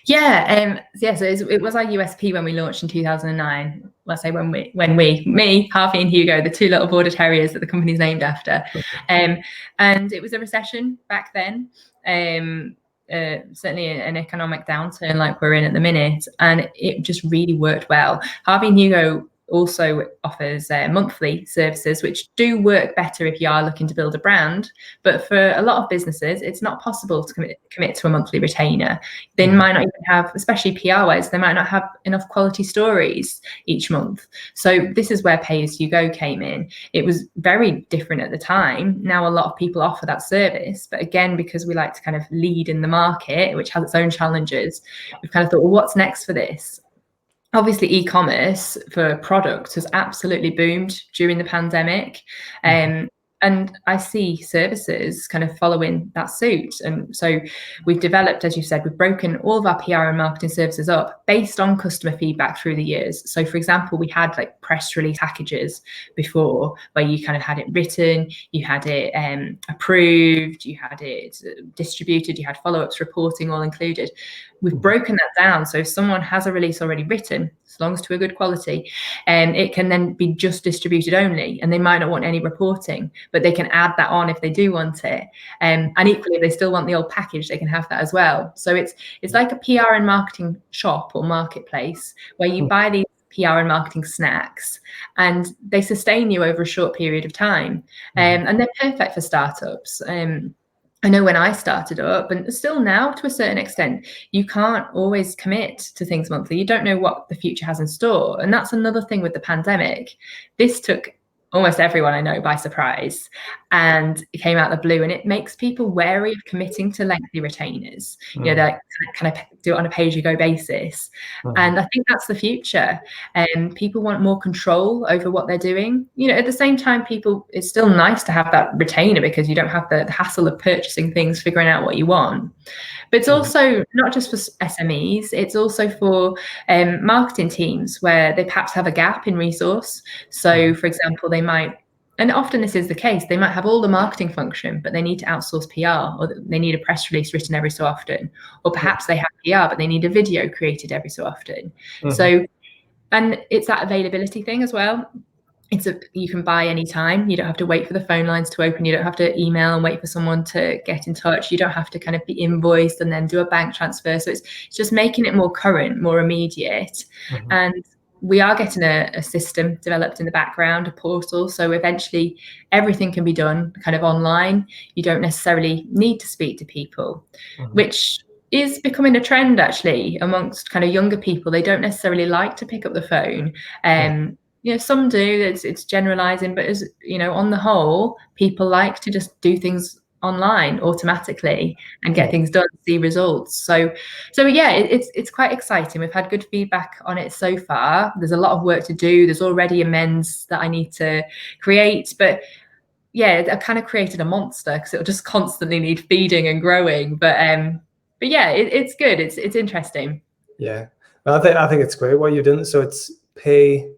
Speaker 2: Yeah, so it was our USP when we launched in 2009. Let's say when me, Harvey and Hugo, the two little border terriers that the company's named after, and it was a recession back then. Certainly an economic downturn like we're in at the minute, and it just really worked well. Harvey and Hugo also offers monthly services, which do work better if you are looking to build a brand. But for a lot of businesses, it's not possible to commit to a monthly retainer. They might not even have, especially PR-wise, they might not have enough quality stories each month. So this is where Pay as You Go came in. It was very different at the time. Now a lot of people offer that service, but again, because we like to kind of lead in the market, which has its own challenges, we've kind of thought, well, what's next for this? Obviously, e-commerce for products has absolutely boomed during the pandemic. And I see services kind of following that suit. And so we've developed, as you said, we've broken all of our PR and marketing services up based on customer feedback through the years. So for example, we had like press release packages before where you kind of had it written, you had it approved, you had it distributed, you had follow-ups, reporting all included. We've broken that down. So if someone has a release already written, as long as to a good quality, it can then be just distributed only, and they might not want any reporting, but they can add that on if they do want it. And equally, if they still want the old package, they can have that as well. So it's like a PR and marketing shop or marketplace where you buy these PR and marketing snacks, and they sustain you over a short period of time. And they're perfect for startups. I know when I started up, and still now to a certain extent, you can't always commit to things monthly. You don't know what the future has in store. And that's another thing with the pandemic. This took almost everyone I know by surprise, and it came out of the blue, and it makes people wary of committing to lengthy retainers. You know, they kind of do it on a pay-as-you-go basis. And I think that's the future. And people want more control over what they're doing. You know, at the same time, it's still nice to have that retainer because you don't have the hassle of purchasing things, figuring out what you want. But it's also not just for SMEs, it's also for marketing teams where they perhaps have a gap in resource. So for example, they might, and often this is the case, they might have all the marketing function, but they need to outsource PR, or they need a press release written every so often, or perhaps they have PR, but they need a video created every so often. So, and it's that availability thing as well. You can buy anytime. You don't have to wait for the phone lines to open. You don't have to email and wait for someone to get in touch. You don't have to kind of be invoiced and then do a bank transfer. So it's just making it more current, more immediate. And we are getting a system developed in the background, a portal. So eventually everything can be done kind of online. You don't necessarily need to speak to people, which is becoming a trend actually amongst kind of younger people. They don't necessarily like to pick up the phone. You know, some do, it's generalizing, but as you know, on the whole, people like to just do things online automatically and get things done, see results. So yeah, it's quite exciting. We've had good feedback on it so far. There's a lot of work to do. There's already amends that I need to create, but yeah, I kind of created a monster because it'll just constantly need feeding and growing. But yeah, it's good. It's interesting.
Speaker 1: Yeah, well, I think it's great what you've done. So it's PAY-as-Hugo,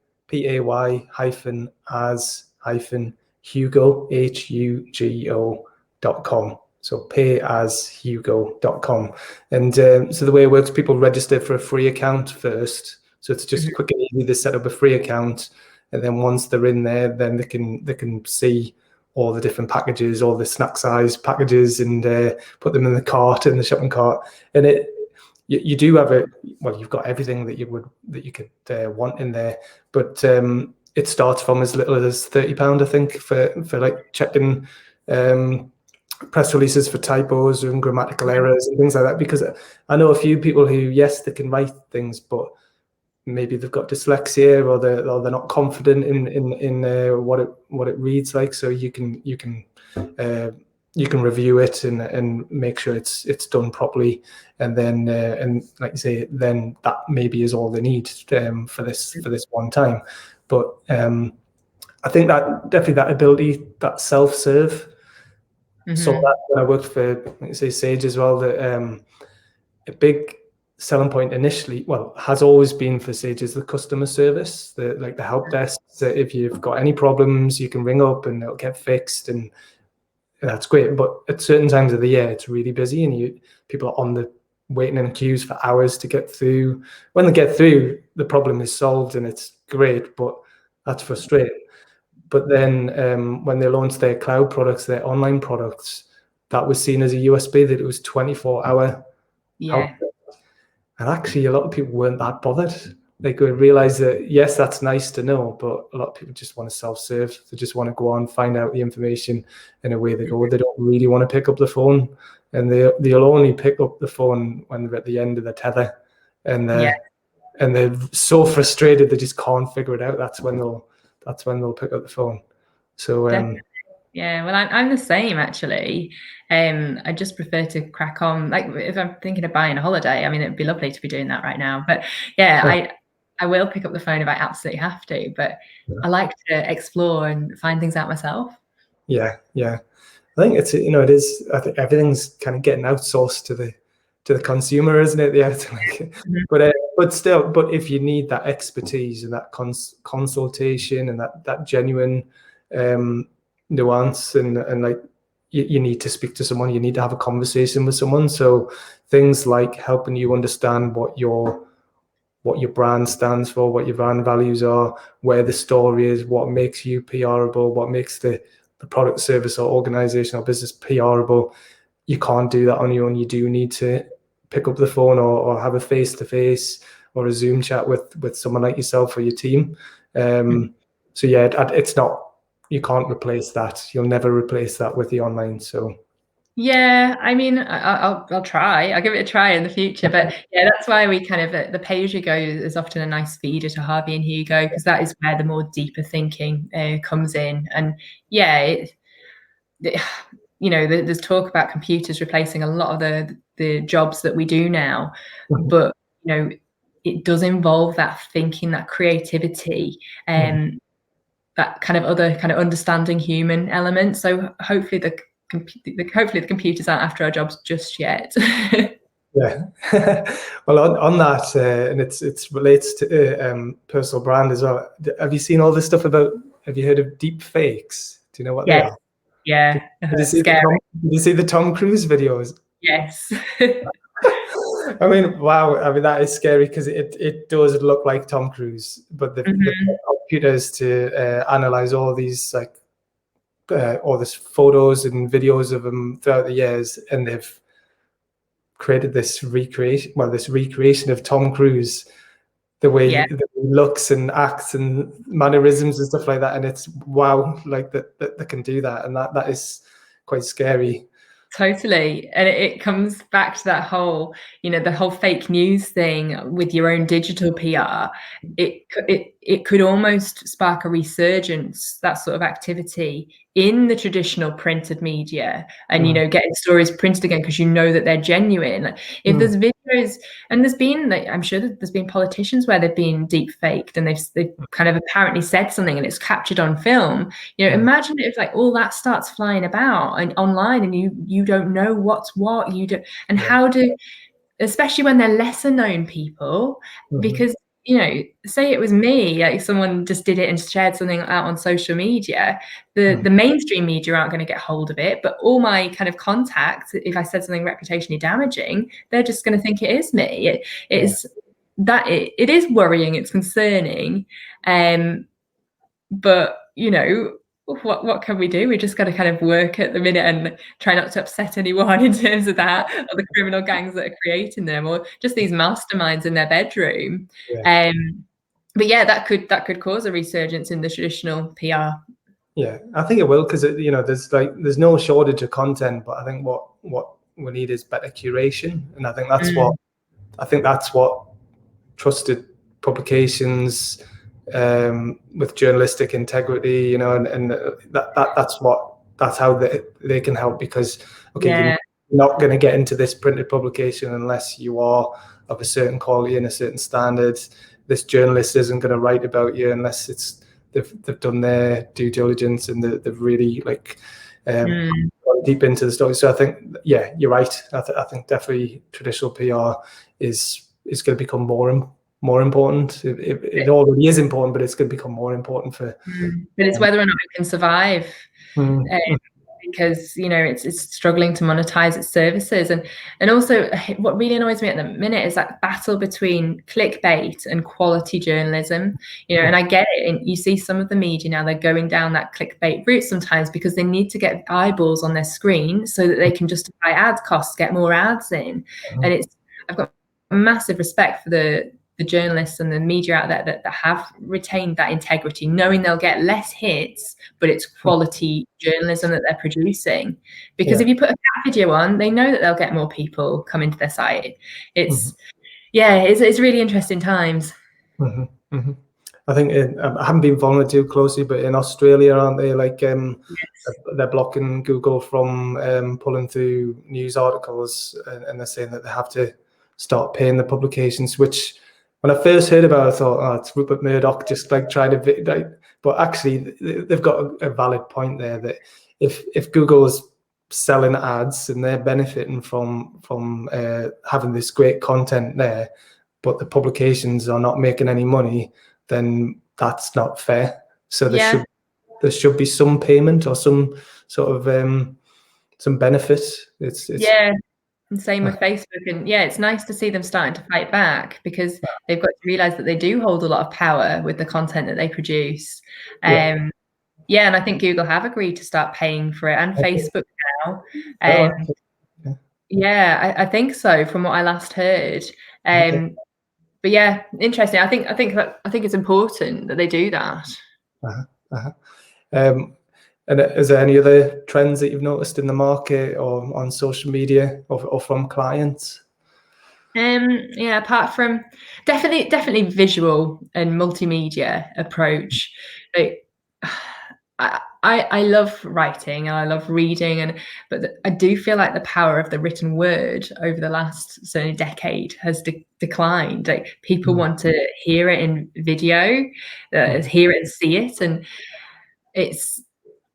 Speaker 1: HUGO.com. So payashugo.com. And so the way it works, people register for a free account first. So it's just quick and easy to set up a free account. And then once they're in there, then they can see all the different packages, all the snack size packages, and put them in the cart, in the shopping cart. And you do have you've got everything that you could want in there. But it starts from as little as £30, I think, for like checking press releases for typos and grammatical errors and things like that. Because I know a few people who, yes, they can write things, but maybe they've got dyslexia, or they're not confident in what it reads like. So you can review it and make sure it's done properly, and then and like you say, then that maybe is all they need for this one time. But I think that definitely that ability, that self-serve. So that when I worked for, like say, Sage as well, that a big selling point initially, has always been for Sage, is the customer service, the help desk. So if you've got any problems, you can ring up and it'll get fixed, and that's great. But at certain times of the year, it's really busy, and people are on the waiting in queues for hours to get through. When they get through, the problem is solved, and it's great, but that's frustrating. But then when they launched their cloud products, their online products, that was seen as a USB, that it was 24-hour help. And actually, a lot of people weren't that bothered. They could realize that, yes, that's nice to know, but a lot of people just want to self-serve. They just want to go on, find out the information, and away they go. They don't really want to pick up the phone, and they'll only pick up the phone when they're at the end of the tether, and they're so frustrated they just can't figure it out. That's when they'll pick up the phone. So
Speaker 2: yeah, well, I'm the same actually. I just prefer to crack on. Like if I'm thinking of buying a holiday, I mean, it'd be lovely to be doing that right now. But yeah, I will pick up the phone if I absolutely have to. But I like to explore and find things out myself.
Speaker 1: Yeah. I think it is. I think everything's kind of getting outsourced to the consumer, isn't it? Yeah. But if you need that expertise and that consultation and that genuine nuance, and like you need to speak to someone, you need to have a conversation with someone. So things like helping you understand what your brand stands for, what your brand values are, where the story is, what makes you PRable, what makes the product, service, or organization or business PRable. You can't do that on your own. You do need to pick up the phone or have a face-to-face or a Zoom chat with someone like yourself or your team. So yeah, it's not, you can't replace that. You'll never replace that with the online. So
Speaker 2: yeah, I mean, I'll try. I'll give it a try in the future. But yeah, that's why we kind of, the pay-as-you-go is often a nice feeder to Harvey and Hugo, because that is where the more deeper thinking comes in. And yeah, there's talk about computers replacing a lot of the jobs that we do now, but it does involve that thinking, that creativity, and that kind of other kind of understanding human element. So hopefully the computers aren't after our jobs just yet.
Speaker 1: Yeah. Well, on that, and it relates to personal brand as well. Have you seen all this stuff about? Have you heard of Deepfakes? Do you know what they are?
Speaker 2: Yeah.
Speaker 1: Did you see the Tom Cruise videos?
Speaker 2: Yes.
Speaker 1: I mean, wow. I mean, that is scary, because it does look like Tom Cruise, but the computers to analyze all these all these photos and videos of him throughout the years, and they've created this recreation of Tom Cruise, the way he looks and acts and mannerisms and stuff like that. And it's wow, like that they can do that, and that is quite scary.
Speaker 2: Totally. And it comes back to that whole, the whole fake news thing with your own digital PR. It could almost spark a resurgence, that sort of activity, in the traditional printed media, and getting stories printed again because that they're genuine. If there's videos, and there's been, I'm sure that there's been politicians where they've been deep faked and they've kind of apparently said something and it's captured on film. Imagine if all that starts flying about and online, and you don't know what's what, you do, and how do, especially when they're lesser known people, because say it was me, like someone just did it and shared something out on social media, the mainstream media aren't going to get hold of it, but all my kind of contacts, if I said something reputationally damaging, they're just going to think it is me. It is worrying, it's concerning, but what can we do? We just got to kind of work at the minute and try not to upset anyone in terms of that, or the criminal gangs that are creating them, or just these masterminds in their bedroom. But yeah, that could cause a resurgence in the traditional PR.
Speaker 1: Yeah, I think it will, because there's no shortage of content, but I think what we need is better curation, and I think that's what trusted publications with journalistic integrity, and that's how they can help, because you're not going to get into this printed publication unless you are of a certain quality and a certain standard. This journalist isn't going to write about you unless they've done their due diligence and they've really gone deep into the story. So I think, yeah, you're right. I think definitely traditional PR is going to become more important. It already is important, but it's going to become more important for.
Speaker 2: But it's whether or not it can survive, because it's struggling to monetize its services, and also what really annoys me at the minute is that battle between clickbait and quality journalism. And I get it, and you see some of the media now, they're going down that clickbait route sometimes because they need to get eyeballs on their screen so that they can justify ad costs, get more ads in. And I've got massive respect for the journalists and the media out there that have retained that integrity, knowing they'll get less hits, but it's quality journalism that they're producing. Because if you put a cat video on, they know that they'll get more people come into their site. It's really interesting times.
Speaker 1: I think I haven't been following it too closely, but in Australia, aren't they they're blocking Google from pulling through news articles, and they're saying that they have to start paying the publications, which when I first heard about it, I thought, it's Rupert Murdoch just trying to, but actually they've got a valid point there, that if Google is selling ads and they're benefiting from having this great content there, but the publications are not making any money, then that's not fair. So there should be some payment or some sort of some benefit. It's
Speaker 2: And same with Facebook. And it's nice to see them starting to fight back, because they've got to realize that they do hold a lot of power with the content that they produce. And I think Google have agreed to start paying for it, and Facebook now. I think so, from what I last heard. But interesting. I think it's important that they do that.
Speaker 1: And is there any other trends that you've noticed in the market or on social media or from clients?
Speaker 2: Apart from definitely visual and multimedia approach. I love writing and I love reading, but I do feel like the power of the written word over the last certainly decade has declined. Like, people want to hear it in video, hear it and see it, and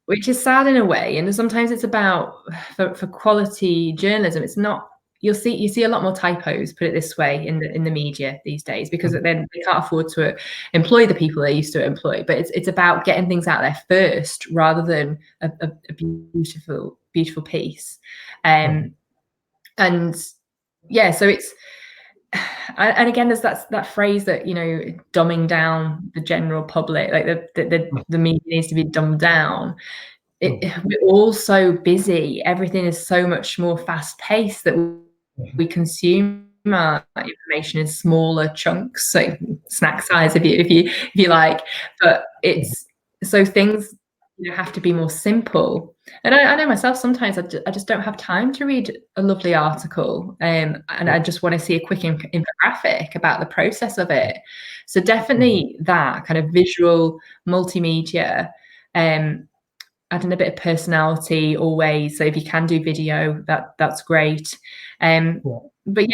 Speaker 2: which is sad in a way. And sometimes it's about, for quality journalism, it's not. You see a lot more typos, put it this way, in the media these days, because then they can't afford to employ the people they used to employ. But it's about getting things out there first, rather than a beautiful piece. So it's, and again, there's that phrase that, dumbing down the general public, like the media needs to be dumbed down. We're all so busy. Everything is so much more fast paced that we consume our information in smaller chunks, so snack size, if you like. But it's so things have to be more simple. And I know myself, sometimes I just don't have time to read a lovely article, and I just want to see a quick infographic about the process of it. So definitely that kind of visual multimedia, adding a bit of personality always. So if you can do video, that's great. But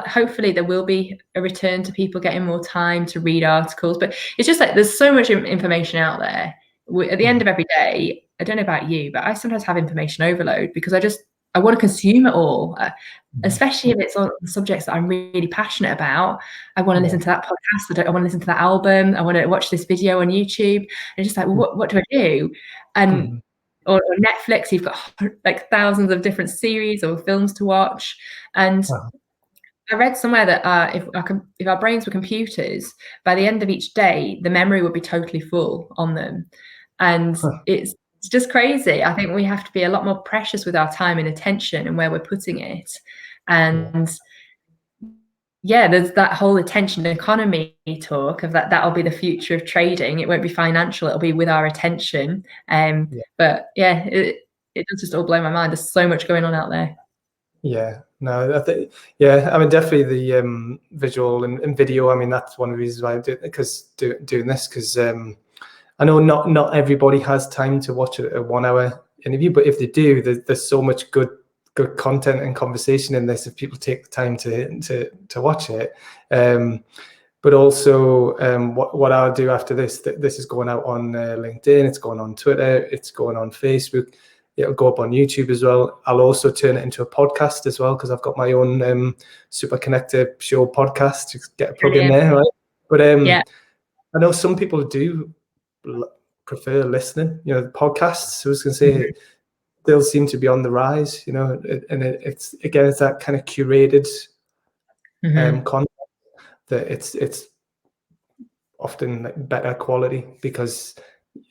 Speaker 2: hopefully there will be a return to people getting more time to read articles. But it's just like, there's so much information out there. At the end of every day, I don't know about you, but I sometimes have information overload, because I just I want to consume it all, especially if it's on subjects that I'm really passionate about. I want to listen to that podcast. I want to listen to that album. I want to watch this video on YouTube. And just like, well, what do I do? And or Netflix, you've got like thousands of different series or films to watch. And I read somewhere that if our brains were computers, by the end of each day, the memory would be totally full on them. And it's just crazy. I think we have to be a lot more precious with our time and attention and where we're putting it. And there's that whole attention economy talk of that'll be the future of trading. It won't be financial, it'll be with our attention. But it does just all blow my mind. There's so much going on out there.
Speaker 1: Yeah, no, I think, I mean, definitely the visual and video. I mean, that's one of the reasons why I do it, because doing this, because I know not everybody has time to watch a 1 hour interview, but if they do, there's so much good content and conversation in this if people take the time to watch it. But also, what I'll do after this is going out on LinkedIn, it's going on Twitter, it's going on Facebook. It'll go up on YouTube as well. I'll also turn it into a podcast as well, because I've got my own Super Connector Show podcast. Just get a plug in there, right? But I know some people do prefer listening. You know, the podcasts, I was going to say, they'll seem to be on the rise. You know, and it's that kind of curated content that it's often like better quality, because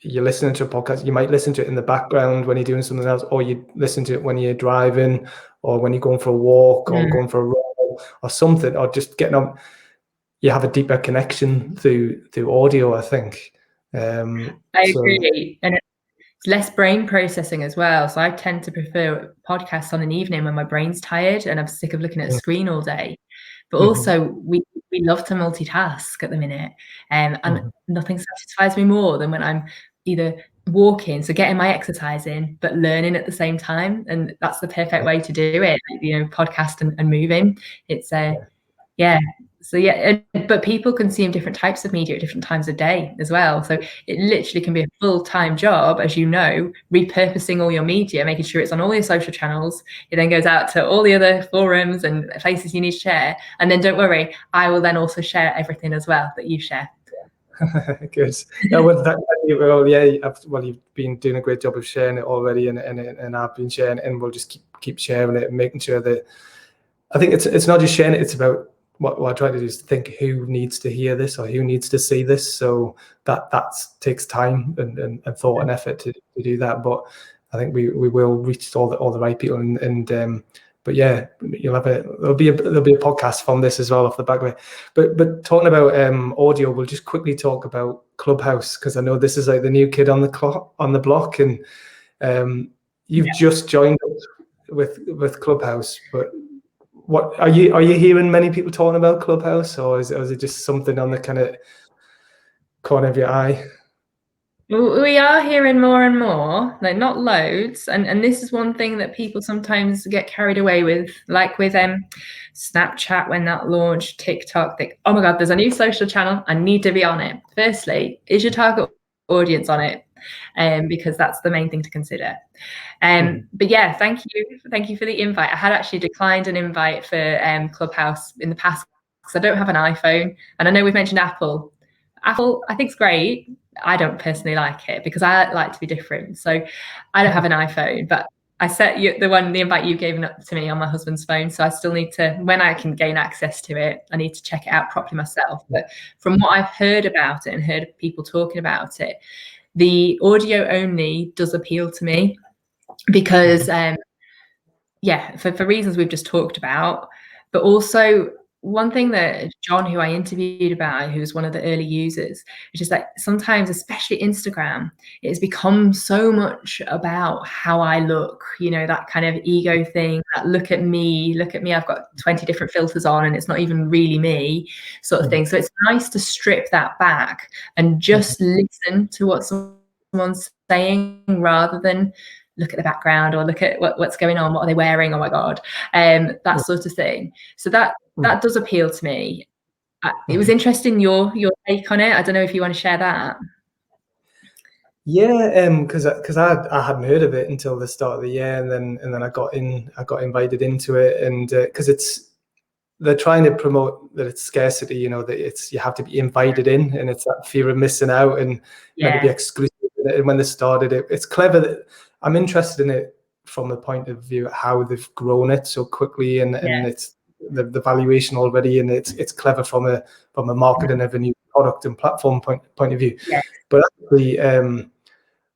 Speaker 1: you're listening to a podcast, you might listen to it in the background when you're doing something else, or you listen to it when you're driving, or when you're going for a walk, or going for a roll, or something, or just getting up. You have a deeper connection through audio, I think. I
Speaker 2: agree, and it's less brain processing as well. So I tend to prefer podcasts on an evening when my brain's tired and I'm sick of looking at a screen all day. But also, we love to multitask at the minute, and nothing satisfies me more than when I'm either walking, so getting my exercise in, but learning at the same time. And that's the perfect way to do it. You know, podcast and moving. It's but people consume different types of media at different times of day as well. So it literally can be a full-time job, as you know, repurposing all your media, making sure it's on all your social channels. It then goes out to all the other forums and places you need to share. And then don't worry, I will then also share everything as well that you share.
Speaker 1: Good. You've been doing a great job of sharing it already, and I've been sharing it, and we'll just keep sharing it and making sure that, I think it's not just sharing it, it's about what I try to do is think who needs to hear this or who needs to see this. So that takes time and thought and effort to do that. But I think we will reach all the right people, and but yeah, there'll be a podcast from this as well off the back of it. But talking about audio, we'll just quickly talk about Clubhouse, because I know this is like the new kid on the block, and you've just joined with Clubhouse, but what are you hearing many people talking about Clubhouse, or is it just something on the kind of corner of your eye?
Speaker 2: We are hearing more and more, like not loads, and this is one thing that people sometimes get carried away with, like with Snapchat when that launched, TikTok. Think, oh my God, there's a new social channel, I need to be on it. Firstly, is your target audience on it? Because that's the main thing to consider. But yeah, thank you for the invite. I had actually declined an invite for Clubhouse in the past because I don't have an iPhone, and I know we've mentioned Apple. Apple, I think, is great. I don't personally like it because I like to be different. So I don't have an iPhone, but I set the invite you've given up to me on my husband's phone. So I still need to, when I can gain access to it, I need to check it out properly myself. But from what I've heard about it and heard people talking about it, the audio only does appeal to me because, for reasons we've just talked about, but also one thing that John, who I interviewed about, who's one of the early users, is just that sometimes, especially Instagram, it has become so much about how I look, you know, that kind of ego thing, that look at me, I've got 20 different filters on and it's not even really me sort of thing. So it's nice to strip that back and just listen to what someone's saying rather than look at the background or look at what's going on, what are they wearing, oh my God, that sort of thing. So that does appeal to me. It was interesting your take on it. I don't know if you want to share that.
Speaker 1: Yeah, because I hadn't heard of it until the start of the year, and then I got invited into it, and because they're trying to promote that it's scarcity, you know, that it's you have to be invited in, and it's that fear of missing out and meant to be
Speaker 2: Yeah,
Speaker 1: exclusive. And when they started it, it's clever that I'm interested in it from the point of view of how they've grown it so quickly, and
Speaker 2: yeah,
Speaker 1: it's the valuation already, and it's clever from a marketing of a new product and platform point of view.
Speaker 2: yeah,
Speaker 1: But actually,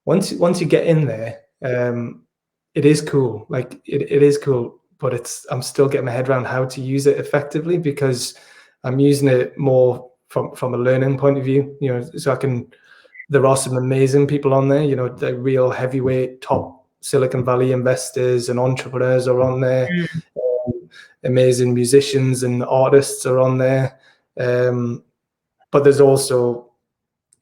Speaker 1: once you get in there, it is cool. Like it is cool, but I'm still getting my head around how to use it effectively, because I'm using it more from a learning point of view. You know, so I can. There are some amazing people on there. You know, the real heavyweight top Silicon Valley investors and entrepreneurs are on there.
Speaker 2: mm,
Speaker 1: Amazing musicians and artists are on there. But there's also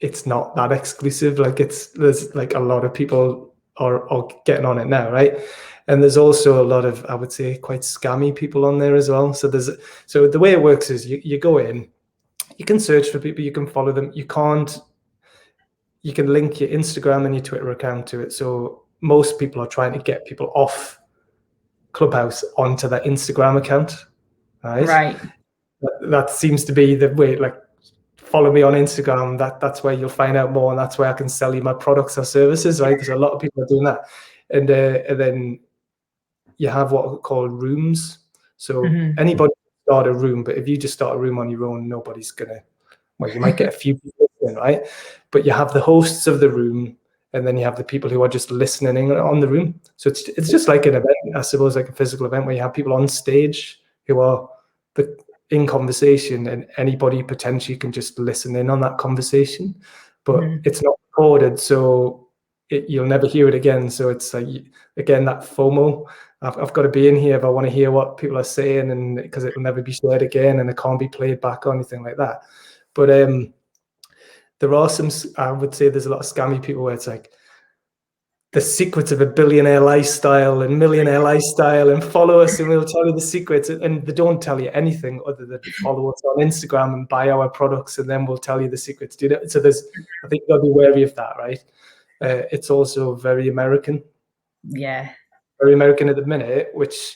Speaker 1: it's not that exclusive. Like there's like a lot of people are getting on it now, right? And there's also a lot of, I would say, quite scammy people on there as well. So the way it works is you go in, you can search for people, you can follow them. You can link your Instagram and your Twitter account to it. So most people are trying to get people off Clubhouse onto that Instagram account, right?
Speaker 2: right.
Speaker 1: That seems to be the way. Like, follow me on Instagram. That's where you'll find out more, and that's where I can sell you my products or services, right? Because a lot of people are doing that, and then you have what are called rooms. So
Speaker 2: Hmm.
Speaker 1: anybody can start a room, but if you just start a room on your own, nobody's gonna. Well, you might get a few people in, right? But you have the hosts of the room, and then you have the people who are just listening in on the room. So it's just like an event, I suppose, like a physical event where you have people on stage who are in conversation, and anybody potentially can just listen in on that conversation. But
Speaker 2: Hmm.
Speaker 1: it's not recorded, so you'll never hear it again. So it's like, again, that FOMO. I've got to be in here if I want to hear what people are saying, and because it will never be shared again, and it can't be played back or anything like that. But there are some, I would say there's a lot of scammy people where it's like the secrets of a billionaire lifestyle and millionaire lifestyle, and follow us and we'll tell you the secrets. And they don't tell you anything other than follow us on Instagram and buy our products, and then we'll tell you the secrets. Do that. So I think you've got to be wary of that, right? It's also
Speaker 2: Yeah,
Speaker 1: very American at the minute, which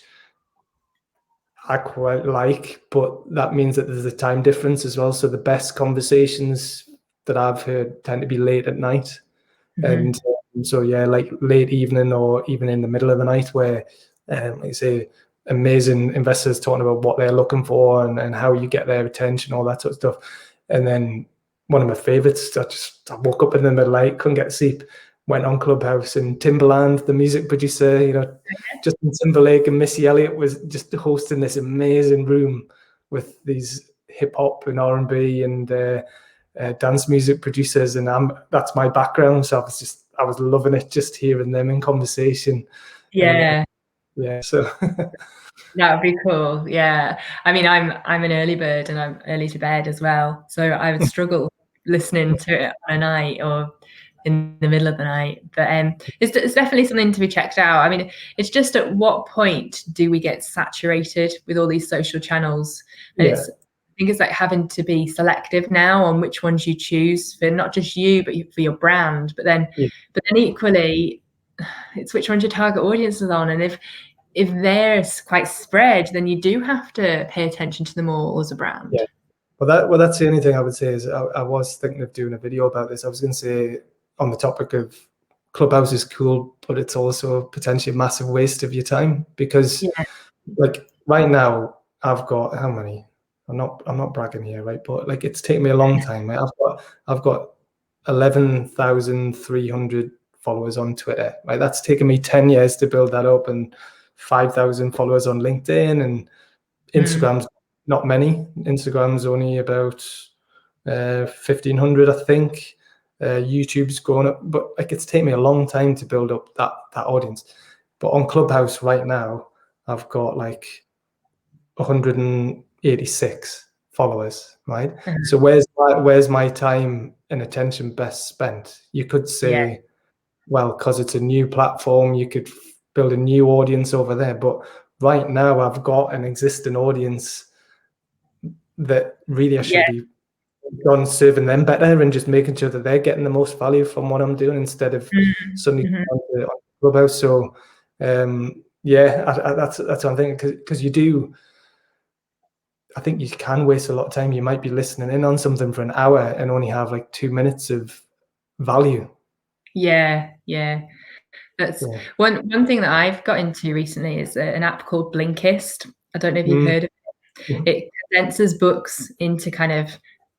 Speaker 1: I quite like, but that means that there's a time difference as well. So the best conversations that I've heard tend to be late at night.
Speaker 2: hmm,
Speaker 1: And so, yeah, like late evening or even in the middle of the night, where, like I say, amazing investors talking about what they're looking for, and how you get their attention, all that sort of stuff. And then one of my favorites, I woke up in the middle of the night, couldn't get sleep, went on Clubhouse, and Timbaland, the music producer, Justin Timberlake and Missy Elliott was just hosting this amazing room with these hip hop and R&B and dance music producers, and that's my background. So I was loving it, just hearing them in conversation, and
Speaker 2: yeah.
Speaker 1: yeah. So
Speaker 2: That would be cool. Yeah. I mean, I'm an early bird and I'm early to bed as well. So I would struggle listening to it on a night or in the middle of the night. But it's definitely something to be checked out. I mean, it's just at what point do we get saturated with all these social channels? And
Speaker 1: yeah,
Speaker 2: I think it's like having to be selective now on which ones you choose for not just you, but for your brand. But then
Speaker 1: yeah,
Speaker 2: equally, it's which ones your target audience is on. And if they're quite spread, then you do have to pay attention to them all as a brand.
Speaker 1: yeah. Well, that's the only thing I would say is I was thinking of doing a video about this. I was going to say, on the topic of Clubhouse is cool, but it's also potentially a massive waste of your time, because
Speaker 2: Yeah.
Speaker 1: like right now I've got how many? I'm not bragging here, right? But like it's taken me a long time. Right? I've got 11,300 followers on Twitter. Right, that's taken me 10 years to build that up, and 5,000 followers on LinkedIn, and
Speaker 2: Mm.
Speaker 1: Instagram's not many. Instagram's only about 1,500, I think. YouTube's grown up, but like it's taken me a long time to build up that audience. But on Clubhouse right now, I've got like 186 followers, right? So where's my time and attention best spent? You could
Speaker 2: Yeah.
Speaker 1: say, well, because it's a new platform, you could build a new audience over there. But right now, I've got an existing audience that really I
Speaker 2: Yeah.
Speaker 1: should be on serving them better and just making sure that they're getting the most value from what I'm doing instead of suddenly on Clubhouse. So that's what I'm thinking, because you do. I think you can waste a lot of time. You might be listening in on something for an hour and only have like 2 minutes of value.
Speaker 2: Yeah. That's one thing that I've got into recently is an app called Blinkist. I don't know if you've heard of it. It condenses books into kind of,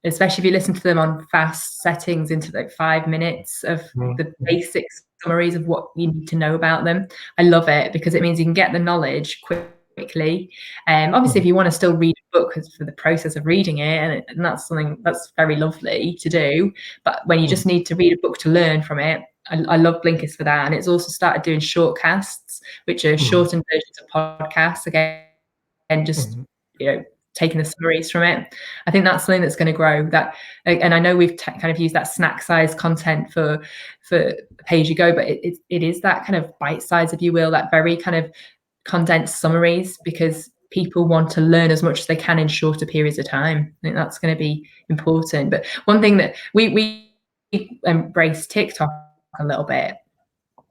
Speaker 2: especially if you listen to them on fast settings, into like 5 minutes of the basic summaries of what you need to know about them. I love it because it means you can get the knowledge quickly. Obviously, if you want to still read a book for the process of reading it, and that's something that's very lovely to do. But when you just need to read a book to learn from it, I love Blinkist for that. And it's also started doing shortcasts, which are shortened versions of podcasts, again, and just taking the summaries from it. I think that's something that's going to grow. That, and I know we've kind of used that snack size content for Pay As You Go, but it is that kind of bite size, if you will, that very kind of condensed summaries, because people want to learn as much as they can in shorter periods of time. I think that's going to be important. But one thing that we embrace TikTok a little bit.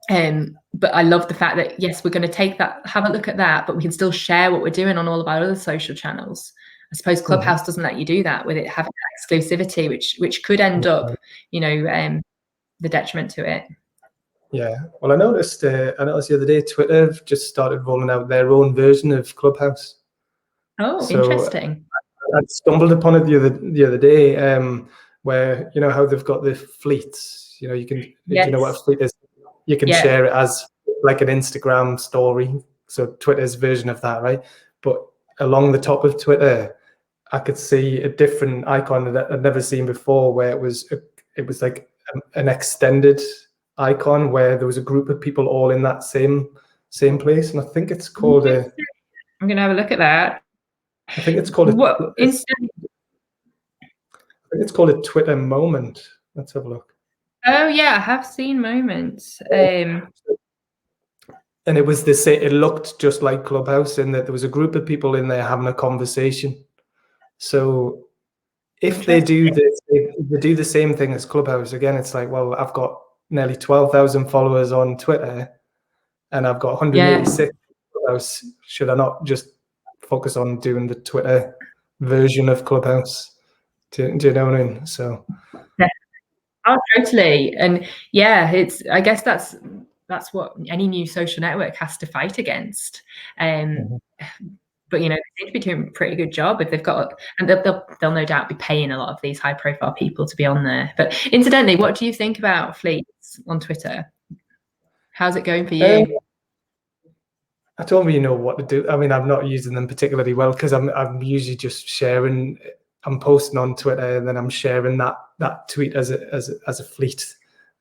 Speaker 2: But I love the fact that, yes, we're going to take that, have a look at that, but we can still share what we're doing on all of our other social channels. I suppose Clubhouse doesn't let you do that, with it having exclusivity, which could end up, the detriment to it.
Speaker 1: Yeah. Well, I noticed the other day Twitter just started rolling out their own version of Clubhouse.
Speaker 2: Oh, so interesting.
Speaker 1: I stumbled upon it the other day, where how they've got the fleets. You can, do you know what a fleet is? You can share it as like an Instagram story. So Twitter's version of that, right? But along the top of Twitter, I could see a different icon that I'd never seen before, where it was like an extended icon where there was a group of people all in that same place, and I think it's called
Speaker 2: I'm gonna have a look at that.
Speaker 1: I think it's called it's called a Twitter moment. Let's have a look.
Speaker 2: Oh yeah, I have seen moments.
Speaker 1: And it was it looked just like Clubhouse in that there was a group of people in there having a conversation. So if they do this, they do the same thing as Clubhouse. Again, it's like, well, I've got nearly 12,000 followers on Twitter and I've got 186 Clubhouse. Should I not just focus on doing the Twitter version of Clubhouse? Do you know what I mean? So
Speaker 2: oh, totally. And yeah, I guess that's what any new social network has to fight against. But they seem to be doing a pretty good job if they've got, and they'll no doubt be paying a lot of these high profile people to be on there. But incidentally, what do you think about fleets on Twitter? How's it going for you?
Speaker 1: I don't really know what to do. I mean, I'm not using them particularly well because I'm usually just sharing. I'm posting on Twitter and then I'm sharing that tweet as a fleet.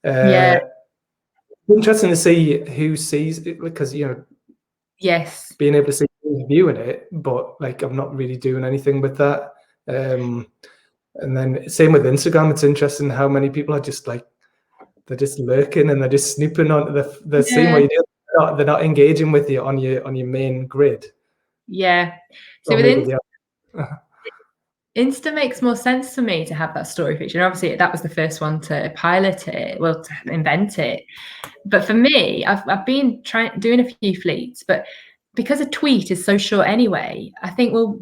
Speaker 1: Interesting to see who sees it, because
Speaker 2: yes,
Speaker 1: being able to see who's viewing it, but like I'm not really doing anything with that. And then same with Instagram. It's interesting how many people are just like, they're just lurking and they're just snooping on the same way you do. They're not engaging with you on your main grid.
Speaker 2: Yeah. So with Insta makes more sense for me to have that story feature. And obviously, that was the first one to pilot it, to invent it. But for me, I've been doing a few fleets, but because a tweet is so short anyway, I think, what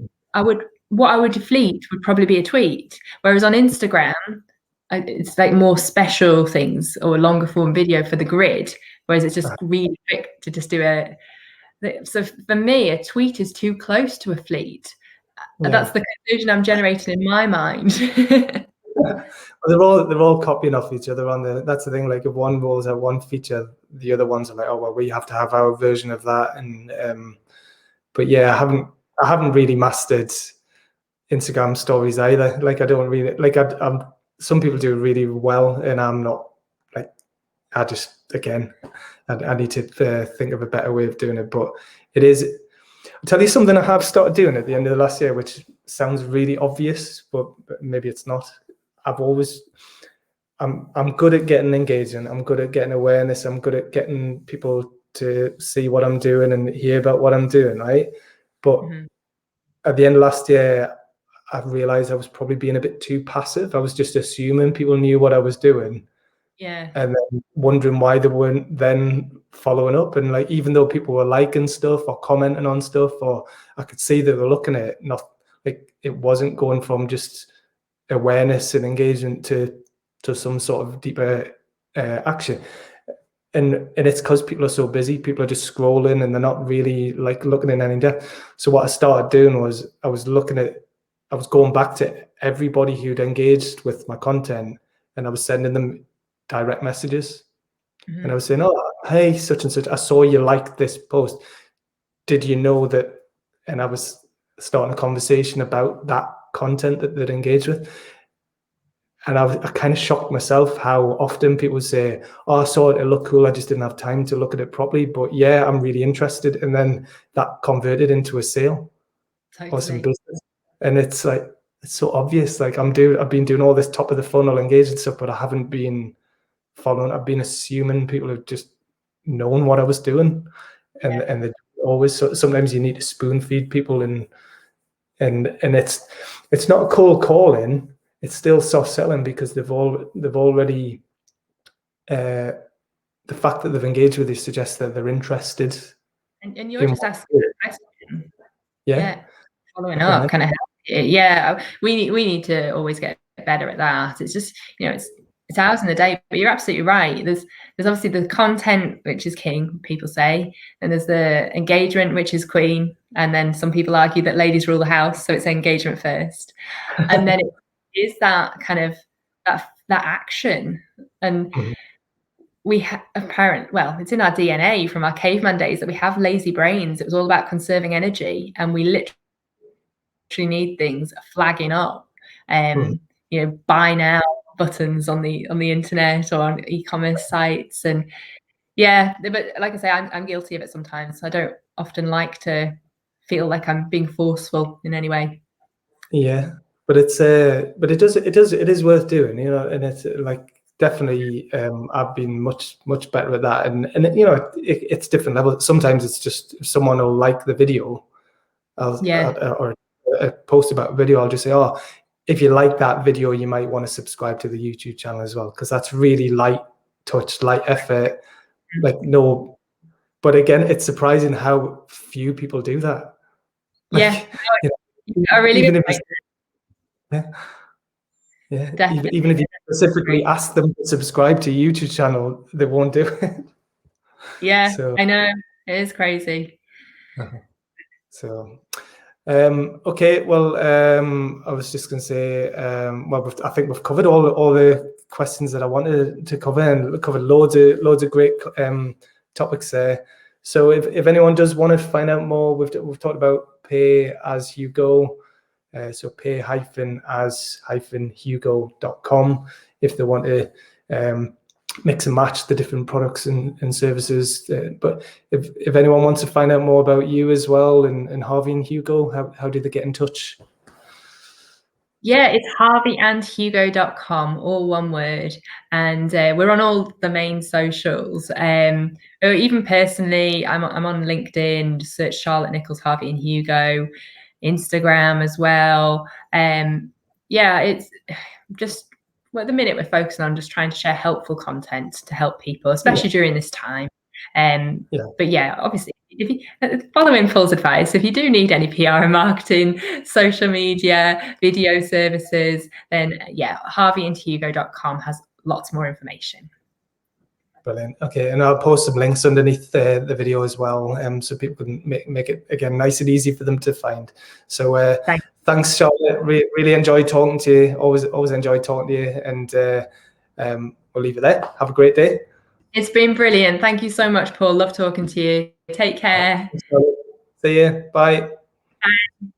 Speaker 2: I would fleet would probably be a tweet. Whereas on Instagram, it's like more special things or longer form video for the grid. Whereas it's just really quick to just do it. So for me, a tweet is too close to a fleet. That's the conclusion I'm generating in my mind.
Speaker 1: Well, they're all copying off each other that's the thing. Like if one rolls out one feature, the other ones are like, oh well, we have to have our version of that. And but yeah, I haven't really mastered Instagram stories either. Like I don't really like. I'm some people do it really well, and I'm not. Like I just I need to think of a better way of doing it. But it is. I'll tell you something I have started doing at the end of the last year, which sounds really obvious, but maybe it's not. I'm good at getting engagement. I'm good at getting awareness. I'm good at getting people to see what I'm doing and hear about what I'm doing, right? But at the end of last year, I realized I was probably being a bit too passive. I was just assuming people knew what I was doing.
Speaker 2: Yeah.
Speaker 1: And then wondering why they weren't then following up. And like, even though people were liking stuff or commenting on stuff, or I could see that they were looking at it, not like it wasn't going from just awareness and engagement to some sort of deeper action. And it's because people are so busy. People are just scrolling and they're not really like looking in any depth. So what I started doing was I was going back to everybody who'd engaged with my content, and I was sending them direct messages. And I was saying, oh, hey, such and such, I saw you liked this post. Did you know that? And I was starting a conversation about that content that they'd engaged with. And I kind of shocked myself how often people say, oh, I saw it, it looked cool, I just didn't have time to look at it properly. But yeah, I'm really interested. And then that converted into a sale or some business. And it's like, it's so obvious. Like I've been doing all this top of the funnel engagement stuff, but I haven't been following. I've been assuming people have just known what I was doing. And they always, so sometimes you need to spoon feed people, and it's not cold calling. It's still soft selling because they've already the fact that they've engaged with you suggests that they're interested.
Speaker 2: And you're just asking that question.
Speaker 1: Yeah.
Speaker 2: Following up kind of help. Yeah, we need to always get better at that. It's just, it's hours in the day, but you're absolutely right. There's obviously the content, which is king, people say, and there's the engagement, which is queen, and then some people argue that ladies rule the house, so it's engagement first, and then it is that kind of that action. And we have it's in our DNA from our caveman days that we have lazy brains. It was all about conserving energy, and we literally need things flagging up, buy now buttons on the internet or on e-commerce sites. And but like I say, I'm guilty of it sometimes. I don't often like to feel like I'm being forceful in any way.
Speaker 1: Yeah, but it is worth doing, and it's like definitely I've been much better at that, and it's different levels. Sometimes it's just if someone will like the video, or a post about a video, I'll just say, oh, if you like that video, you might want to subscribe to the YouTube channel as well, because that's really light touch, light effort, like no. But again, it's surprising how few people do that.
Speaker 2: Like, I really
Speaker 1: even if even if you specifically ask them to subscribe to a YouTube channel, they won't do it.
Speaker 2: So, I know, it is crazy.
Speaker 1: So okay, well, I was just going to say, I think we've covered all the questions that I wanted to cover, and covered loads of great topics there. So if anyone does want to find out more, we've talked about Pay as Hugo, so pay-as-hugo.com if they want to mix and match the different products and services. But if anyone wants to find out more about you as well, and Harvey and Hugo, how do they get in touch?
Speaker 2: Yeah, it's harveyandhugo.com, all one word. And we're on all the main socials. Or even personally, I'm on LinkedIn, just search Charlotte Nichols, Harvey and Hugo, Instagram as well. It's just, at the minute we're focusing on just trying to share helpful content to help people, especially during this time. But obviously, if you following Paul's advice, if you do need any PR and marketing, social media, video services, then harveyandhugo.com has lots more information.
Speaker 1: Brilliant. Okay, and I'll post some links underneath the video as well, so people can make it again nice and easy for them to find. So thanks, Charlotte. Really enjoyed talking to you. Always enjoyed talking to you, and we'll leave it there. Have a great day.
Speaker 2: It's been brilliant. Thank you so much, Paul. Love talking to you. Take care.
Speaker 1: See you. Bye.
Speaker 2: Bye.